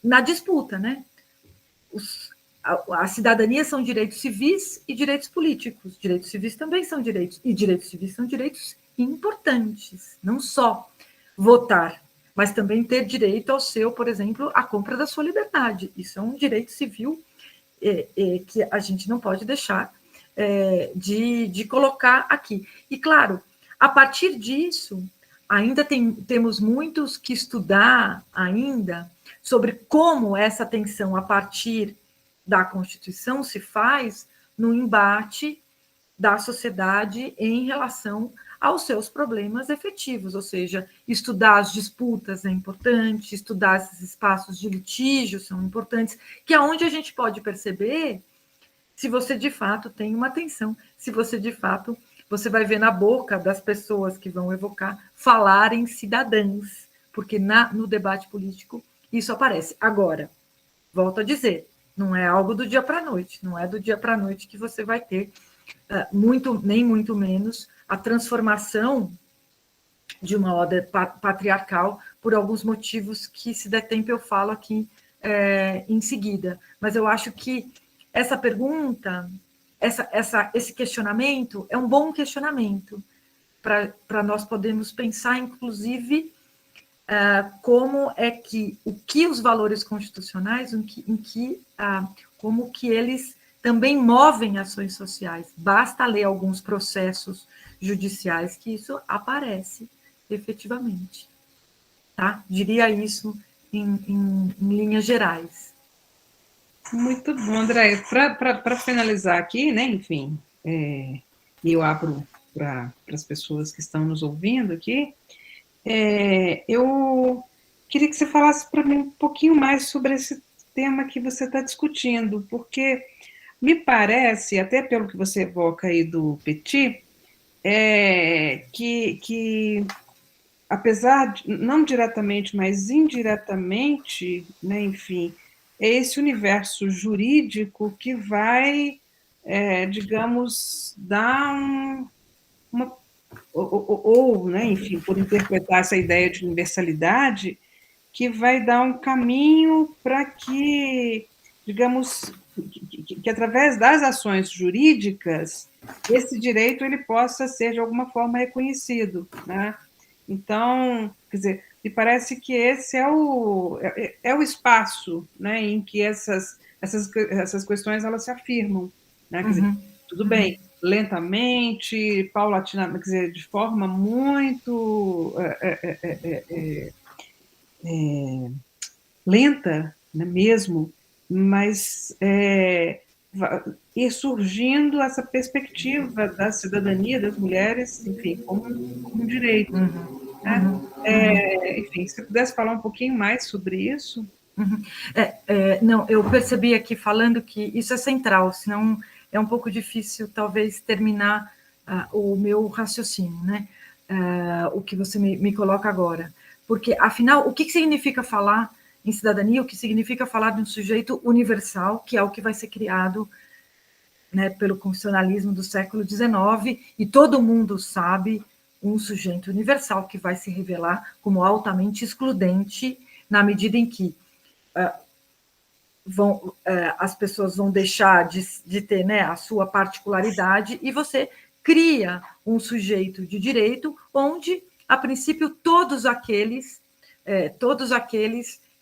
na disputa, né? A cidadania são direitos civis e direitos políticos. Direitos civis também são direitos, e direitos civis são direitos importantes, não só votar, mas também ter direito ao seu, por exemplo, a compra da sua liberdade. Isso é um direito civil que a gente não pode deixar de colocar aqui. E, claro, a partir disso, ainda temos muitos que estudar ainda sobre como essa tensão, a partir da Constituição, se faz no embate da sociedade em relação aos seus problemas efetivos, ou seja, estudar as disputas é importante, estudar esses espaços de litígio são importantes, que é onde a gente pode perceber se você, de fato, tem uma tensão, se você, de fato, você vai ver na boca das pessoas que vão evocar falarem cidadãs, porque no debate político isso aparece. Agora, volto a dizer, não é algo do dia para a noite, não é do dia para a noite que você vai ter nem muito menos a transformação de uma ordem patriarcal por alguns motivos que, se der tempo, eu falo aqui em seguida. Mas eu acho que essa pergunta, esse questionamento é um bom questionamento para nós podermos pensar, inclusive, como é que os valores constitucionais, como que eles também movem ações sociais. Basta ler alguns processos judiciais que isso aparece efetivamente. Tá? Diria isso em linhas gerais. Muito bom, André. Para finalizar aqui, né, enfim, eu abro para as pessoas que estão nos ouvindo aqui, eu queria que você falasse para mim um pouquinho mais sobre esse tema que você está discutindo, porque me parece, até pelo que você evoca aí do Petit, que apesar de, não diretamente, mas indiretamente, né, enfim, é esse universo jurídico que vai, digamos, dar né, enfim, por interpretar essa ideia de universalidade, que vai dar um caminho para que, digamos, que através das ações jurídicas, esse direito ele possa ser, de alguma forma, reconhecido, né? Então, quer dizer, me parece que esse é o espaço, né, em que essas questões elas se afirmam, né? Quer dizer, tudo bem, lentamente, paulatinamente, quer dizer, de forma muito lenta, né, mesmo, mas e surgindo essa perspectiva da cidadania das mulheres, enfim, como um direito. Né? Enfim, se você pudesse falar um pouquinho mais sobre isso. Não, eu percebi aqui falando que isso é central, senão é um pouco difícil, talvez, terminar o meu raciocínio, né? O que você me coloca agora. Porque, afinal, o que significa falar em cidadania? O que significa falar de um sujeito universal, que é o que vai ser criado, né, pelo constitucionalismo do século XIX, e todo mundo sabe, um sujeito universal que vai se revelar como altamente excludente na medida em que as pessoas vão deixar de ter, né, a sua particularidade, e você cria um sujeito de direito onde, a princípio, todos aqueles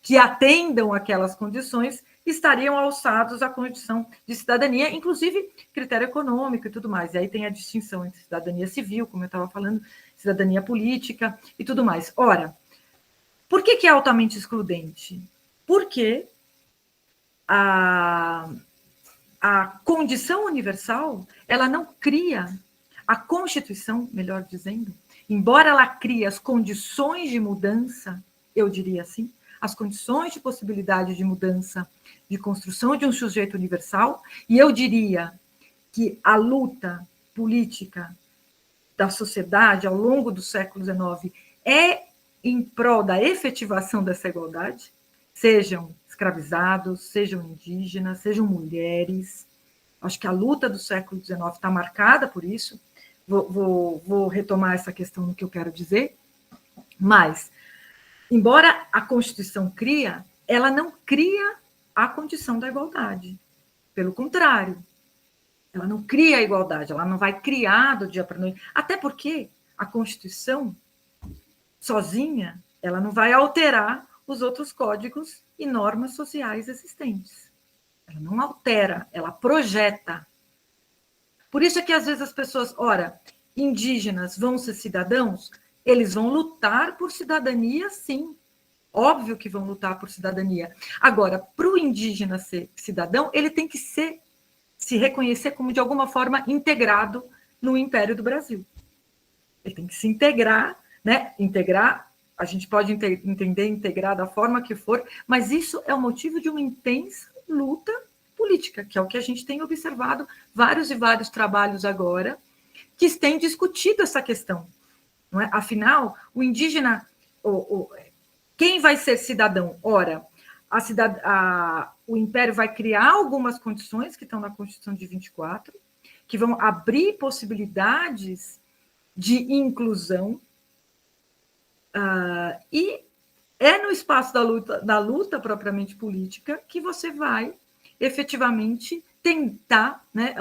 que atendam aquelas condições que estariam alçados à condição de cidadania, inclusive critério econômico e tudo mais. E aí tem a distinção entre cidadania civil, como eu estava falando, cidadania política e tudo mais. Ora, por que é altamente excludente? Porque a condição universal, ela não cria, a Constituição, melhor dizendo, embora ela crie as condições de mudança, eu diria assim, as condições de possibilidade de mudança, de construção de um sujeito universal, e eu diria que a luta política da sociedade ao longo do século XIX é em prol da efetivação dessa igualdade, sejam escravizados, sejam indígenas, sejam mulheres. Acho que a luta do século XIX está marcada por isso. Vou retomar essa questão no que eu quero dizer. Mas, embora a Constituição cria, ela não cria a condição da igualdade. Pelo contrário, ela não cria a igualdade, ela não vai criar do dia para a noite. Até porque a Constituição, sozinha, ela não vai alterar os outros códigos e normas sociais existentes. Ela não altera, ela projeta. Por isso é que, às vezes, as pessoas... Ora, indígenas vão ser cidadãos? Eles vão lutar por cidadania, sim. Óbvio que vão lutar por cidadania. Agora, para o indígena ser cidadão, ele tem que se reconhecer como, de alguma forma, integrado no Império do Brasil. Ele tem que se integrar, né? Integrar, a gente pode entender integrar da forma que for, mas isso é o motivo de uma intensa luta política, que é o que a gente tem observado vários e vários trabalhos agora que têm discutido essa questão. Não é? Afinal, o indígena, quem vai ser cidadão? Ora, o Império vai criar algumas condições que estão na Constituição de 24, que vão abrir possibilidades de inclusão, e é no espaço da luta propriamente política que você vai efetivamente tentar, né,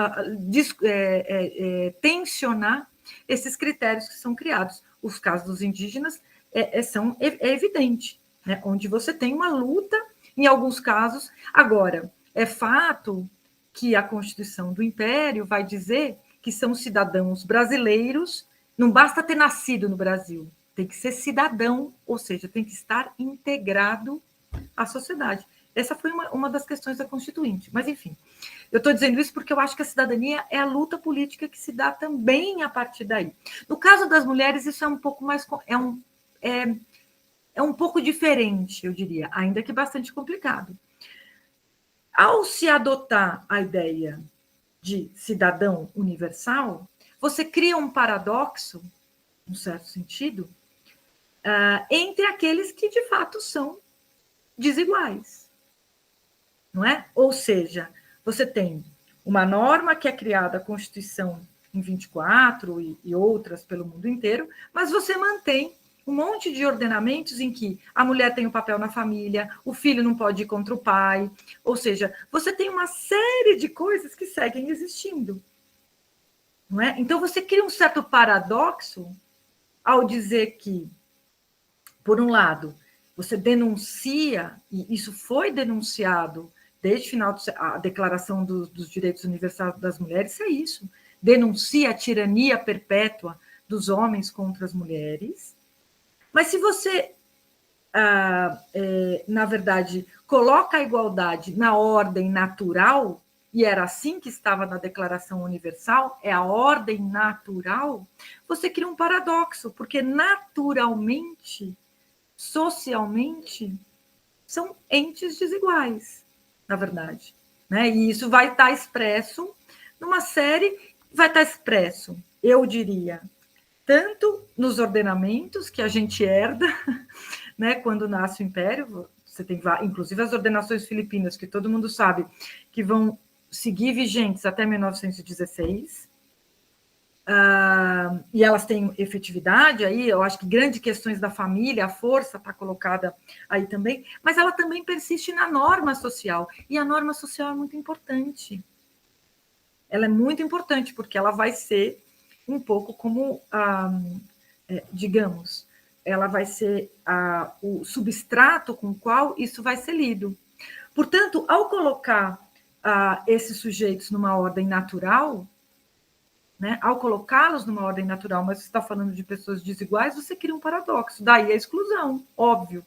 tensionar esses critérios que são criados. Os casos dos indígenas é evidente, né, onde você tem uma luta, em alguns casos. Agora, é fato que a Constituição do Império vai dizer que são cidadãos brasileiros, não basta ter nascido no Brasil, tem que ser cidadão, ou seja, tem que estar integrado à sociedade. Essa foi uma das questões da Constituinte. Mas, enfim, eu estou dizendo isso porque eu acho que a cidadania é a luta política que se dá também a partir daí. No caso das mulheres, isso é um pouco mais... É um pouco diferente, eu diria, ainda que bastante complicado. Ao se adotar a ideia de cidadão universal, você cria um paradoxo, num certo sentido, entre aqueles que, de fato, são desiguais. Não é? Ou seja, você tem uma norma que é criada, a Constituição em 24 e outras pelo mundo inteiro, mas você mantém um monte de ordenamentos em que a mulher tem um papel na família, o filho não pode ir contra o pai, ou seja, você tem uma série de coisas que seguem existindo. Não é? Então, você cria um certo paradoxo ao dizer que, por um lado, você denuncia, e isso foi denunciado desde o final da Declaração dos Direitos Universais das Mulheres, é isso, denuncia a tirania perpétua dos homens contra as mulheres, mas se você, na verdade, coloca a igualdade na ordem natural, e era assim que estava na Declaração Universal, é a ordem natural, você cria um paradoxo, porque naturalmente, socialmente, são entes desiguais, na verdade. Né? E isso vai estar expresso numa série, vai estar expresso, eu diria, tanto nos ordenamentos que a gente herda, né, quando nasce o Império, você tem, inclusive, as ordenações filipinas, que todo mundo sabe, que vão seguir vigentes até 1916, e elas têm efetividade aí, eu acho que grandes questões da família, a força está colocada aí também, mas ela também persiste na norma social, e a norma social é muito importante. Ela é muito importante, porque ela vai ser um pouco como, digamos, ela vai ser o substrato com o qual isso vai ser lido. Portanto, ao colocar esses sujeitos numa ordem natural, né, ao colocá-los numa ordem natural, mas você está falando de pessoas desiguais, você cria um paradoxo. Daí a exclusão, óbvio.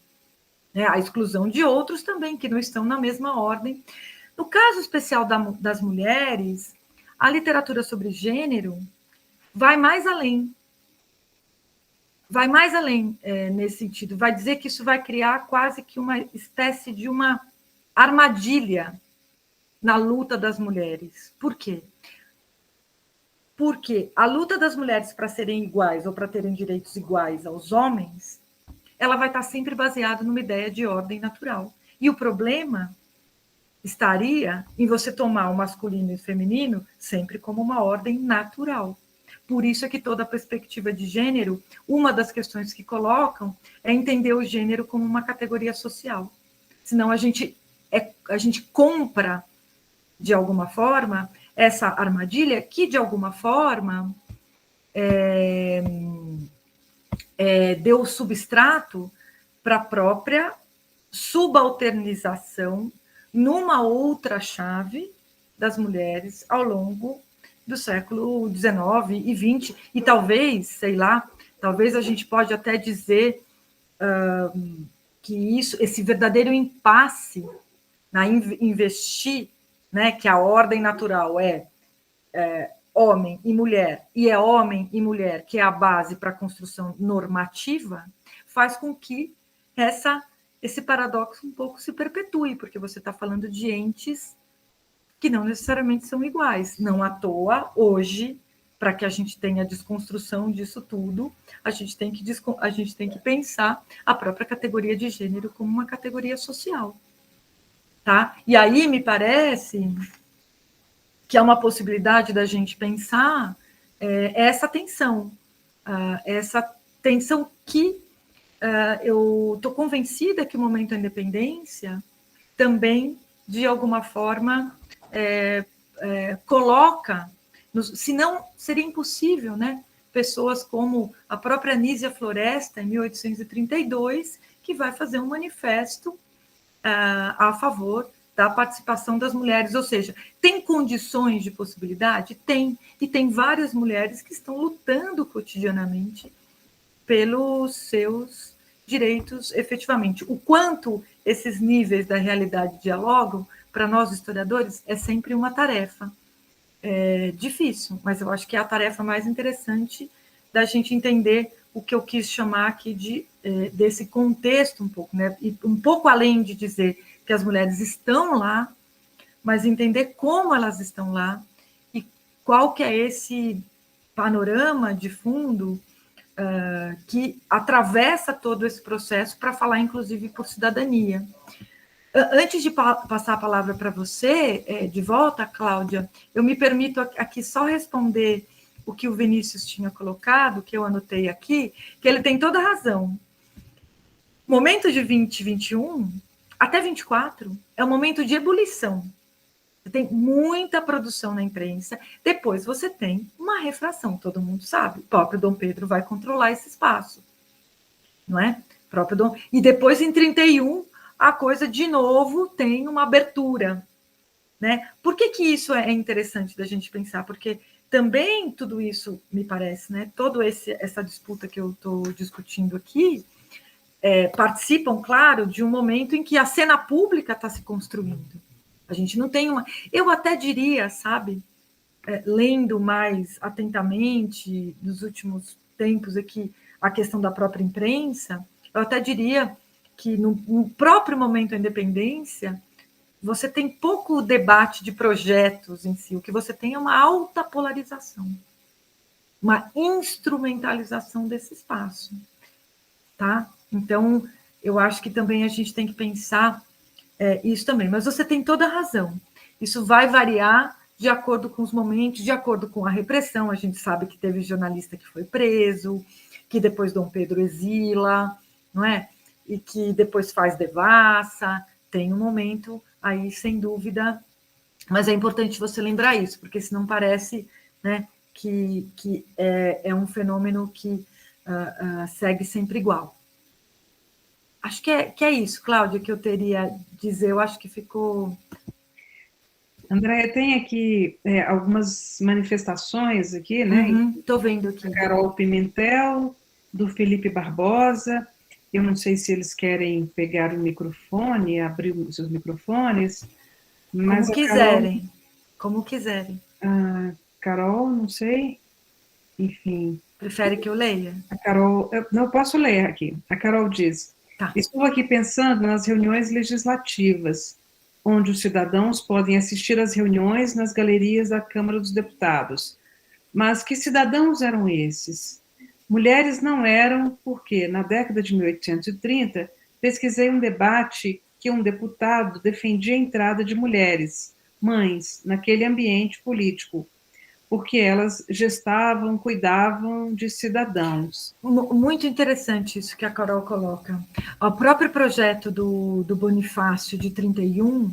Né, a exclusão de outros também, que não estão na mesma ordem. No caso especial das mulheres, a literatura sobre gênero vai mais além. Vai mais além nesse sentido. Vai dizer que isso vai criar quase que uma espécie de uma armadilha na luta das mulheres. Por quê? Porque a luta das mulheres para serem iguais ou para terem direitos iguais aos homens, ela vai estar sempre baseada numa ideia de ordem natural. E o problema estaria em você tomar o masculino e o feminino sempre como uma ordem natural. Por isso é que toda a perspectiva de gênero, uma das questões que colocam é entender o gênero como uma categoria social. Senão a gente compra, de alguma forma, essa armadilha que, de alguma forma, deu substrato para a própria subalternização numa outra chave das mulheres ao longo do século XIX e XX, e talvez, sei lá, talvez a gente pode até dizer que esse verdadeiro impasse na investir, né, que a ordem natural é homem e mulher, e é homem e mulher que é a base para a construção normativa, faz com que esse paradoxo um pouco se perpetue, porque você está falando de entes que não necessariamente são iguais. Não à toa, hoje, para que a gente tenha a desconstrução disso tudo, a gente tem que pensar a própria categoria de gênero como uma categoria social. Tá? E aí me parece que é uma possibilidade da gente pensar essa tensão que eu estou convencida que o Momento da Independência também, de alguma forma, coloca, senão seria impossível, né? Pessoas como a própria Anísia Floresta, em 1832, que vai fazer um manifesto a favor da participação das mulheres, ou seja, tem condições de possibilidade? Tem, e tem várias mulheres que estão lutando cotidianamente pelos seus direitos efetivamente. O quanto esses níveis da realidade dialogam, para nós historiadores, é sempre uma tarefa difícil, mas eu acho que é a tarefa mais interessante da gente entender o que eu quis chamar aqui desse contexto um pouco, né? E um pouco além de dizer que as mulheres estão lá, mas entender como elas estão lá e qual que é esse panorama de fundo que atravessa todo esse processo para falar, inclusive, por cidadania. Antes de passar a palavra para você, de volta, Cláudia, eu me permito aqui só responder o que o Vinícius tinha colocado, que eu anotei aqui, que ele tem toda a razão. Momento de 2021 até 24 é um momento de ebulição. Você tem muita produção na imprensa, depois você tem uma refração, todo mundo sabe. O próprio Dom Pedro vai controlar esse espaço, não é? E depois, em 31, a coisa, de novo, tem uma abertura, né? Por que isso é interessante da gente pensar? Porque também tudo isso, me parece, né? Toda essa disputa que eu estou discutindo aqui, participam, claro, de um momento em que a cena pública está se construindo. A gente não tem uma... Eu até diria, sabe, lendo mais atentamente nos últimos tempos aqui a questão da própria imprensa, eu até diria que no próprio momento da independência, você tem pouco debate de projetos em si, o que você tem é uma alta polarização, uma instrumentalização desse espaço, tá? Então, eu acho que também a gente tem que pensar isso também, mas você tem toda a razão, isso vai variar de acordo com os momentos, de acordo com a repressão. A gente sabe que teve jornalista que foi preso, que depois Dom Pedro exila, não é? E que depois faz devassa, tem um momento aí, sem dúvida, mas é importante você lembrar isso, porque senão parece, né, que é um fenômeno que segue sempre igual. acho que é isso, Cláudia, que eu teria a dizer. Eu acho que ficou... Andréia, tem aqui algumas manifestações aqui, né? Estou vendo aqui. Da Carol Pimentel, do Felipe Barbosa. Eu não sei se eles querem pegar o microfone, abrir os seus microfones, mas Como quiserem, como quiserem. A Carol, não sei, enfim. Prefere que eu leia? A Carol, não, eu posso ler aqui. A Carol diz: Tá. estou aqui pensando nas reuniões legislativas, onde os cidadãos podem assistir às reuniões nas galerias da Câmara dos Deputados. Mas que cidadãos eram esses? Mulheres não eram, porque, na década de 1830, pesquisei um debate que um deputado defendia a entrada de mulheres, mães, naquele ambiente político, porque elas gestavam, cuidavam de cidadãos. Muito interessante isso que a Carol coloca. O próprio projeto do Bonifácio, de 31,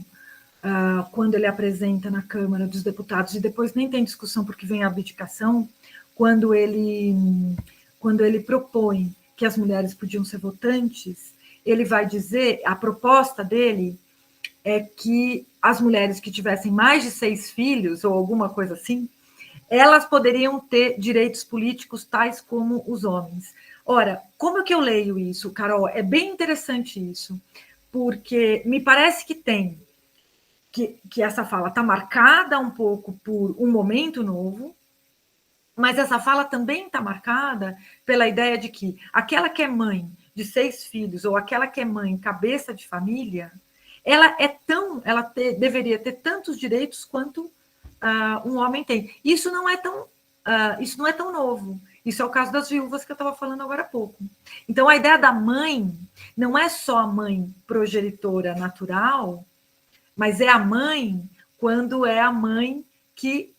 quando ele apresenta na Câmara dos Deputados, e depois nem tem discussão porque vem a abdicação, quando ele propõe que as mulheres podiam ser votantes, ele vai dizer, a proposta dele é que as mulheres que tivessem mais de 6 filhos, ou alguma coisa assim, elas poderiam ter direitos políticos tais como os homens. Ora, como que eu leio isso, Carol? É bem interessante isso, porque me parece que tem que essa fala está marcada um pouco por um momento novo, mas essa fala também está marcada pela ideia de que aquela que é mãe de 6 filhos ou aquela que é mãe cabeça de família, deveria ter tantos direitos quanto um homem tem. Isso não é tão novo. Isso é o caso das viúvas que eu estava falando agora há pouco. Então, a ideia da mãe não é só a mãe progenitora natural, mas é a mãe quando é a mãe que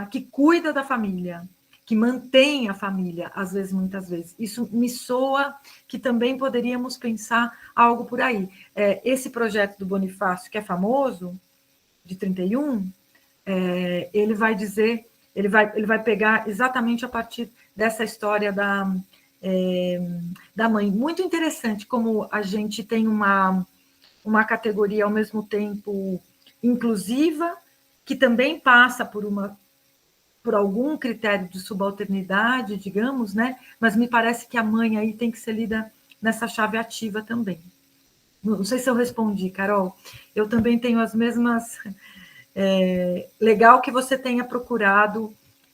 que cuida da família, que mantém a família, às vezes, muitas vezes. Isso me soa que também poderíamos pensar algo por aí. Esse projeto do Bonifácio, que é famoso, de 31, ele vai dizer, ele vai pegar exatamente a partir dessa história da mãe. Muito interessante como a gente tem uma categoria, ao mesmo tempo, inclusiva, que também passa por algum critério de subalternidade, digamos, né? Mas me parece que a mãe aí tem que ser lida nessa chave ativa também. Não sei se eu respondi, Carol. Eu também tenho as mesmas... legal que você tenha procurado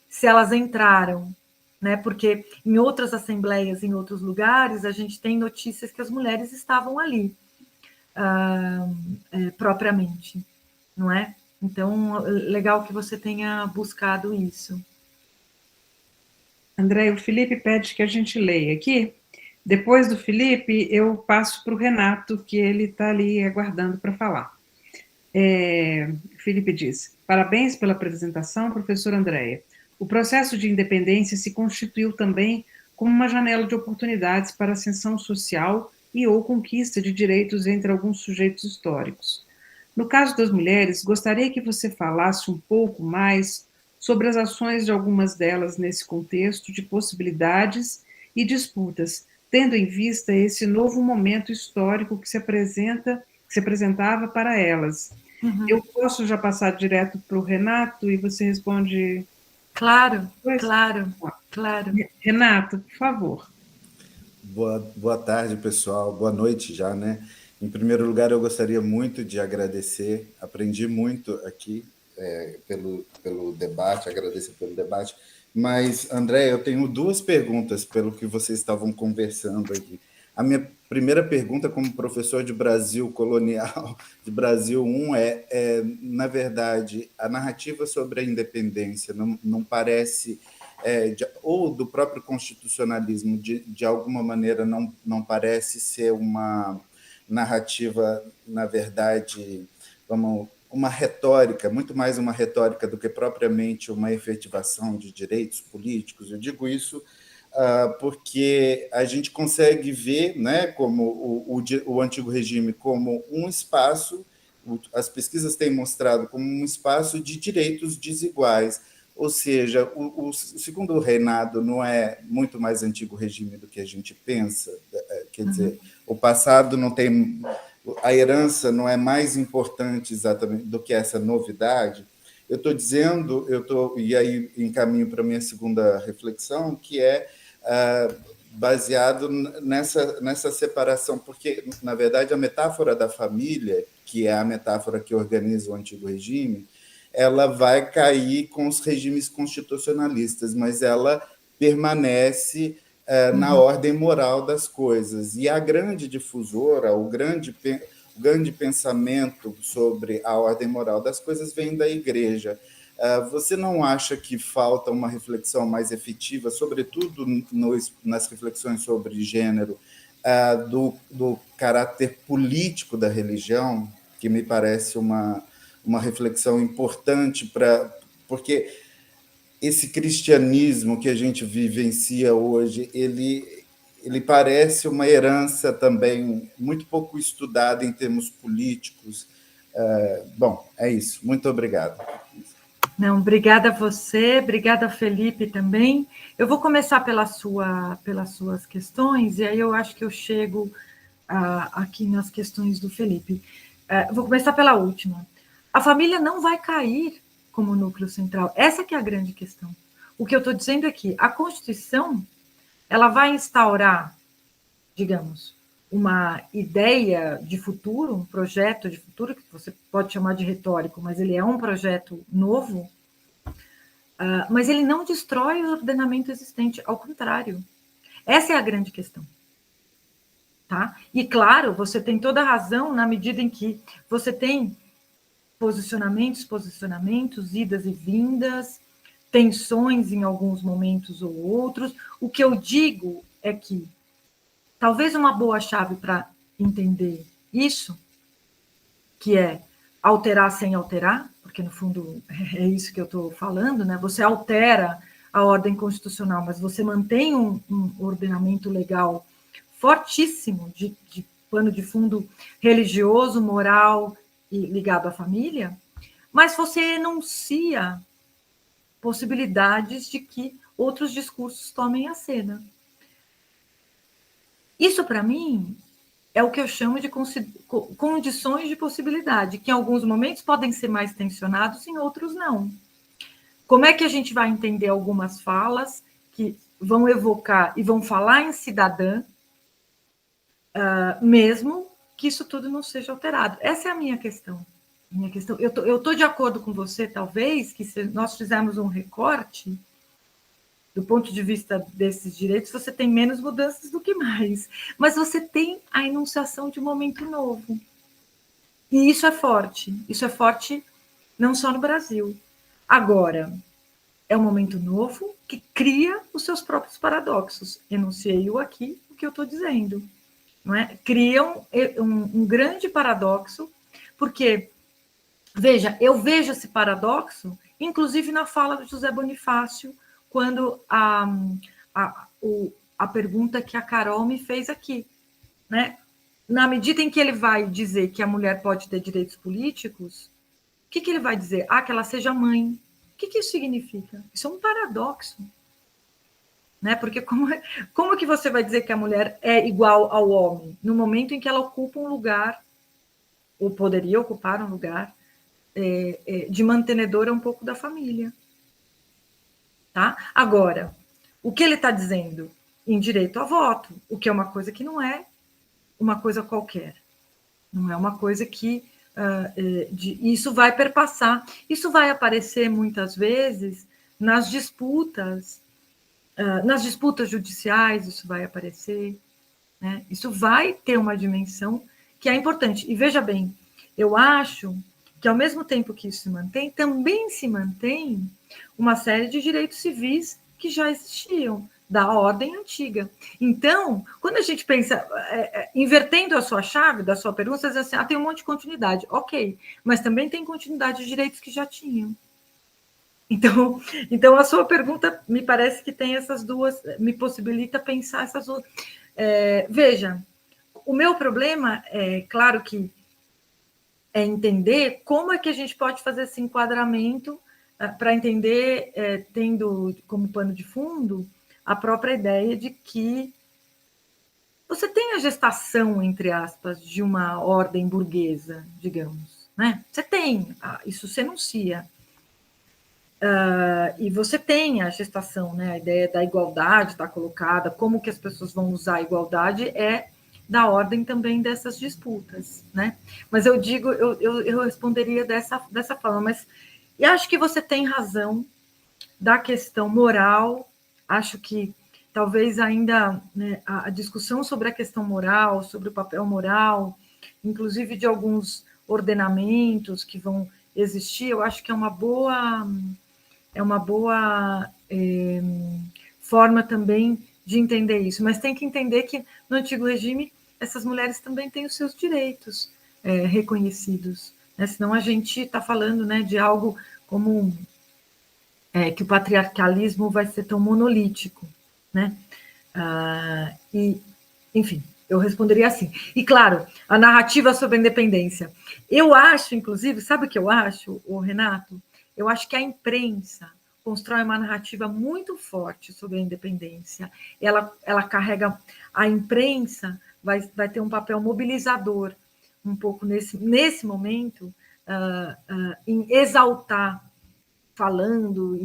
se elas entraram, né? Porque em outras assembleias, em outros lugares, a gente tem notícias que as mulheres estavam ali, propriamente, não é? Então, legal que você tenha buscado isso. André, o Felipe pede que a gente leia aqui. Depois do Felipe, eu passo para o Renato, que ele está ali aguardando para falar. Felipe diz: parabéns pela apresentação, professora Andréia. O processo de independência se constituiu também como uma janela de oportunidades para ascensão social e ou conquista de direitos entre alguns sujeitos históricos. No caso das mulheres, gostaria que você falasse um pouco mais sobre as ações de algumas delas nesse contexto de possibilidades e disputas, tendo em vista esse novo momento histórico que se apresentava para elas. Uhum. Eu posso já passar direto para o Renato e você responde? Claro, Pois? claro, claro. Renato, por favor. Boa tarde, pessoal. Boa noite já, né? Em primeiro lugar, eu gostaria muito de agradecer. Aprendi muito aqui pelo debate, agradecer pelo debate. Mas, André, eu tenho 2 perguntas pelo que vocês estavam conversando aqui. A minha primeira pergunta, como professor de Brasil colonial, de Brasil 1, na verdade, a narrativa sobre a independência não parece... ou do próprio constitucionalismo, de alguma maneira, não parece ser uma narrativa, na verdade, uma retórica, muito mais uma retórica do que propriamente uma efetivação de direitos políticos. Eu digo isso porque a gente consegue ver, né, como o antigo regime como um espaço, as pesquisas têm mostrado como um espaço de direitos desiguais. Ou seja, o segundo reinado não é muito mais antigo regime do que a gente pensa, quer dizer, o passado não tem... A herança não é mais importante exatamente do que essa novidade. Eu estou dizendo, e aí encaminho para a minha segunda reflexão, que é baseado nessa separação, porque, na verdade, a metáfora da família, que é a metáfora que organiza o antigo regime, ela vai cair com os regimes constitucionalistas, mas ela permanece na ordem moral das coisas. E a grande difusora, o grande pensamento sobre a ordem moral das coisas vem da Igreja. Você não acha que falta uma reflexão mais efetiva, sobretudo nas reflexões sobre gênero, do caráter político da religião, que me parece uma reflexão importante, porque esse cristianismo que a gente vivencia hoje, ele parece uma herança também muito pouco estudada em termos políticos. Bom, é isso. Muito obrigado. Não, obrigada a você, obrigada, Felipe, também. Eu vou começar pelas suas questões, e aí eu acho que eu chego aqui nas questões do Felipe. Vou começar pela última. A família não vai cair como núcleo central. Essa que é a grande questão. O que eu estou dizendo é que a Constituição ela vai instaurar, digamos, uma ideia de futuro, um projeto de futuro, que você pode chamar de retórico, mas ele é um projeto novo, mas ele não destrói o ordenamento existente, ao contrário. Essa é a grande questão. Tá? E, claro, você tem toda a razão na medida em que você tem posicionamentos, idas e vindas, tensões em alguns momentos ou outros. O que eu digo é que talvez uma boa chave para entender isso, que é alterar sem alterar, porque no fundo é isso que eu estou falando, né? Você altera a ordem constitucional, mas você mantém um ordenamento legal fortíssimo de pano de fundo religioso, moral e ligado à família, mas você enuncia possibilidades de que outros discursos tomem a cena. Isso, para mim, é o que eu chamo de condições de possibilidade, que em alguns momentos podem ser mais tensionados, em outros não. Como é que a gente vai entender algumas falas que vão evocar e vão falar em cidadã, mesmo que isso tudo não seja alterado? Essa é a minha questão. Eu estou de acordo com você, talvez, que se nós fizermos um recorte, do ponto de vista desses direitos, você tem menos mudanças do que mais. Mas você tem a enunciação de um momento novo. E isso é forte. Isso é forte não só no Brasil. Agora, é um momento novo que cria os seus próprios paradoxos. Enunciei-o aqui, o que eu estou dizendo. Não é? Cria um grande paradoxo, porque, veja, eu vejo esse paradoxo, inclusive na fala do José Bonifácio, quando a pergunta que a Carol me fez aqui, né? Na medida em que ele vai dizer que a mulher pode ter direitos políticos, o que ele vai dizer? Que ela seja mãe. O que isso significa? Isso é um paradoxo. Né? Porque como que você vai dizer que a mulher é igual ao homem no momento em que ela ocupa um lugar, ou poderia ocupar um lugar, de mantenedora um pouco da família? Tá? Agora, o que ele está dizendo? Em direito a voto, o que é uma coisa que não é uma coisa qualquer. Não é uma coisa que... isso vai perpassar. Isso vai aparecer, muitas vezes, nas disputas judiciais, isso vai aparecer. Né? Isso vai ter uma dimensão que é importante. E, veja bem, eu acho que, ao mesmo tempo que isso se mantém, também se mantém uma série de direitos civis que já existiam, da ordem antiga. Então, quando a gente pensa, invertendo a sua chave, da sua pergunta, você diz assim, tem um monte de continuidade. Ok, mas também tem continuidade de direitos que já tinham. Então, a sua pergunta me parece que tem essas duas, me possibilita pensar essas duas. Veja, o meu problema é, claro que, é entender como é que a gente pode fazer esse enquadramento para entender, tendo como pano de fundo a própria ideia de que você tem a gestação, entre aspas, de uma ordem burguesa, digamos, né? Você tem, isso se enuncia. E você tem a gestação, né? A ideia da igualdade está colocada, como que as pessoas vão usar a igualdade é da ordem também dessas disputas, né? Mas eu digo, eu responderia dessa forma, mas e acho que você tem razão da questão moral, acho que talvez ainda, né, a discussão sobre a questão moral, sobre o papel moral, inclusive de alguns ordenamentos que vão existir, eu acho que é uma boa forma também de entender isso. Mas tem que entender que no antigo regime essas mulheres também têm os seus direitos reconhecidos, né? Senão a gente está falando, né, de algo como que o patriarcalismo vai ser tão monolítico, né? Enfim, eu responderia assim. E, claro, a narrativa sobre a independência. Eu acho, inclusive, sabe o que eu acho, Renato? Eu acho que a imprensa constrói uma narrativa muito forte sobre a independência. Ela carrega... A imprensa vai ter um papel mobilizador, um pouco nesse momento, em exaltar, falando,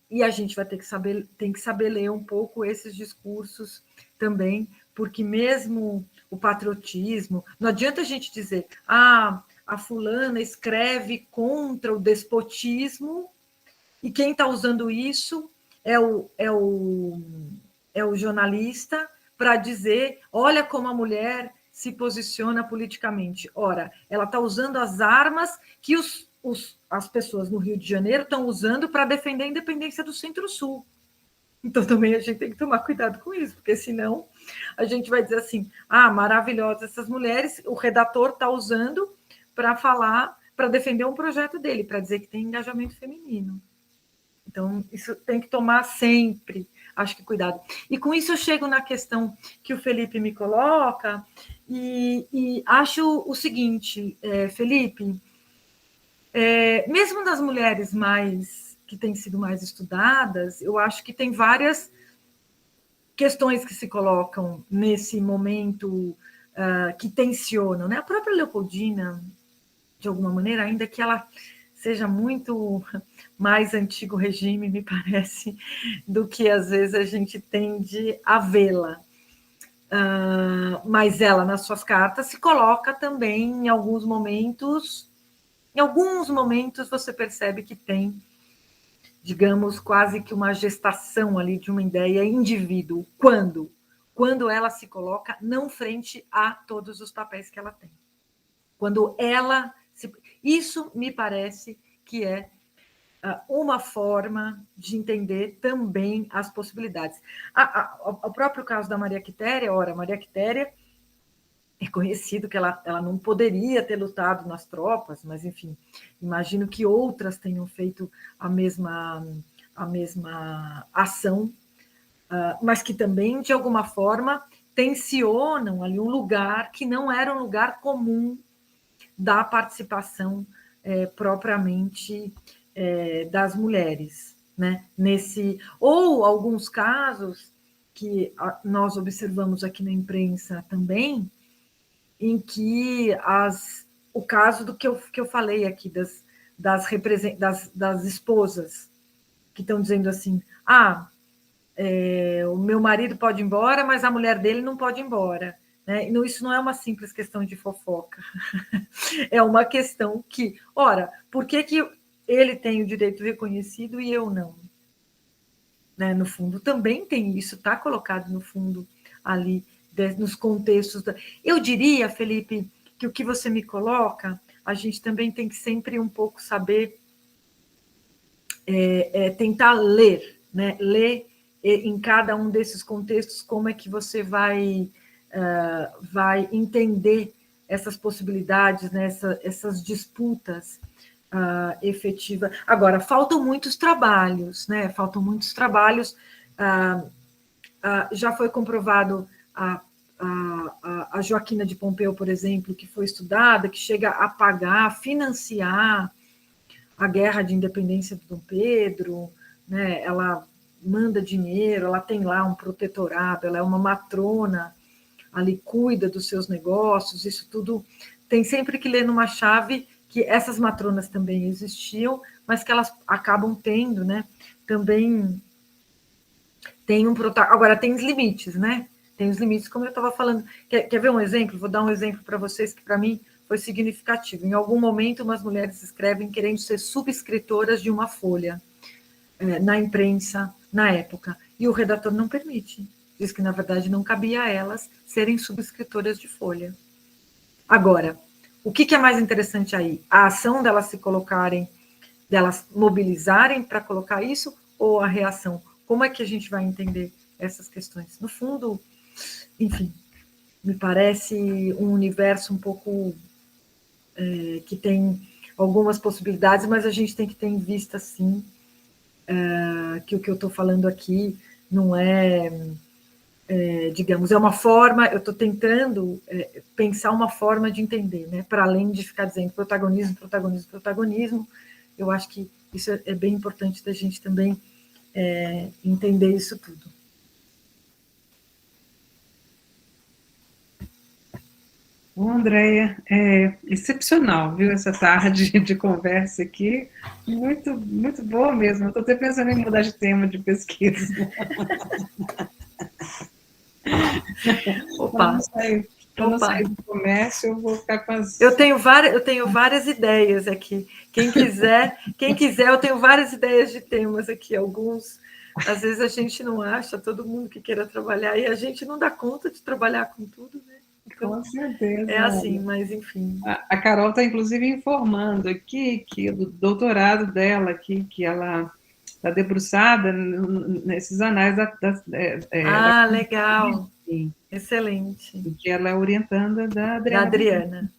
e a gente vai tem que saber ler um pouco esses discursos também, porque mesmo o patriotismo, não adianta a gente dizer, a fulana escreve contra o despotismo, e quem está usando isso é o jornalista para dizer, olha como a mulher se posiciona politicamente. Ora, ela está usando as armas que as pessoas no Rio de Janeiro estão usando para defender a independência do Centro-Sul. Então, também a gente tem que tomar cuidado com isso, porque senão a gente vai dizer assim, maravilhosas essas mulheres, o redator está usando para falar, para defender um projeto dele, para dizer que tem engajamento feminino. Então, isso tem que tomar sempre, acho que cuidado. E com isso eu chego na questão que o Felipe me coloca, e acho o seguinte, Felipe, mesmo das mulheres que têm sido mais estudadas, eu acho que tem várias questões que se colocam nesse momento que tensionam, né? A própria Leopoldina, de alguma maneira, ainda que ela seja muito mais antigo regime, me parece, do que às vezes a gente tende a vê-la. Mas ela, nas suas cartas, se coloca também em alguns momentos você percebe que tem, digamos, quase que uma gestação ali de uma ideia indivíduo. Quando ela se coloca não frente a todos os papéis que ela tem. Quando ela... Isso me parece que é uma forma de entender também as possibilidades. O próprio caso da Maria Quitéria, Maria Quitéria é conhecido que ela não poderia ter lutado nas tropas, mas, enfim, imagino que outras tenham feito a mesma ação, mas que também, de alguma forma, tensionam ali um lugar que não era um lugar comum da participação propriamente das mulheres, né? Ou alguns casos que nós observamos aqui na imprensa também, em que o caso do que eu falei aqui, das esposas, que estão dizendo assim, o meu marido pode ir embora, mas a mulher dele não pode ir embora. Né? Isso não é uma simples questão de fofoca. É uma questão que, por que ele tem o direito reconhecido e eu não? Né? No fundo, também tem isso, está colocado no fundo ali, nos contextos. Eu diria, Felipe, que o que você me coloca, a gente também tem que sempre um pouco saber tentar ler, né? Ler em cada um desses contextos como é que você vai entender essas possibilidades, né? essas disputas efetivas. Agora, faltam muitos trabalhos, né? Faltam muitos trabalhos. Já foi comprovado a Joaquina de Pompeu, por exemplo, que foi estudada, que chega a pagar, a financiar a guerra de independência do Dom Pedro, né? Ela manda dinheiro, ela tem lá um protetorado, ela é uma matrona ali cuida dos seus negócios, isso tudo tem sempre que ler numa chave que essas matronas também existiam, mas que elas acabam tendo, né, também tem um agora tem os limites, né? Tem os limites, como eu estava falando. Quer ver um exemplo? Vou dar um exemplo para vocês que para mim foi significativo. Em algum momento, umas mulheres escrevem querendo ser subscritoras de uma folha na imprensa, na época, e o redator não permite. Diz que, na verdade, não cabia a elas serem subscritoras de folha. Agora, o que é mais interessante aí? A ação delas se colocarem, delas mobilizarem para colocar isso, ou a reação? Como é que a gente vai entender essas questões? No fundo, enfim, me parece um universo um pouco que tem algumas possibilidades, mas a gente tem que ter em vista, sim, que o que eu estou falando aqui não digamos, é uma forma, eu estou tentando pensar uma forma de entender, né? Para além de ficar dizendo protagonismo, protagonismo, protagonismo, eu acho que isso é bem importante da gente também entender isso tudo. Bom, Andréia, é excepcional, viu, essa tarde de conversa aqui, muito, muito boa mesmo, eu estou até pensando em mudar de tema de pesquisa. Opa! Para não sair do comércio, eu vou ficar com as... Eu tenho várias ideias aqui. Quem quiser, eu tenho várias ideias de temas aqui, alguns... Às vezes a gente não acha, todo mundo que queira trabalhar, e a gente não dá conta de trabalhar com tudo, né? Então, com certeza. É assim, mas enfim. A Carol está, inclusive, informando aqui que o doutorado dela aqui, que ela está debruçada nesses anais da legal. Excelente. Que ela é orientanda da Adriana. Da Adriana.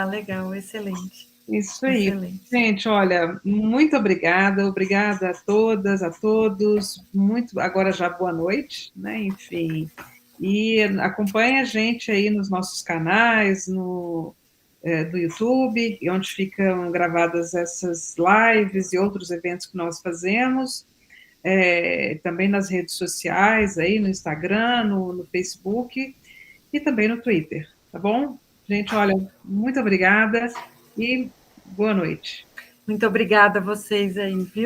Legal, excelente. Isso aí. Excelente. Gente, olha, muito obrigada a todas, a todos, agora já boa noite, né, enfim, e acompanhe a gente aí nos nossos canais, do YouTube, onde ficam gravadas essas lives e outros eventos que nós fazemos, também nas redes sociais, aí no Instagram, no Facebook e também no Twitter, tá bom? Gente, olha, muito obrigada e boa noite. Muito obrigada a vocês aí, viu?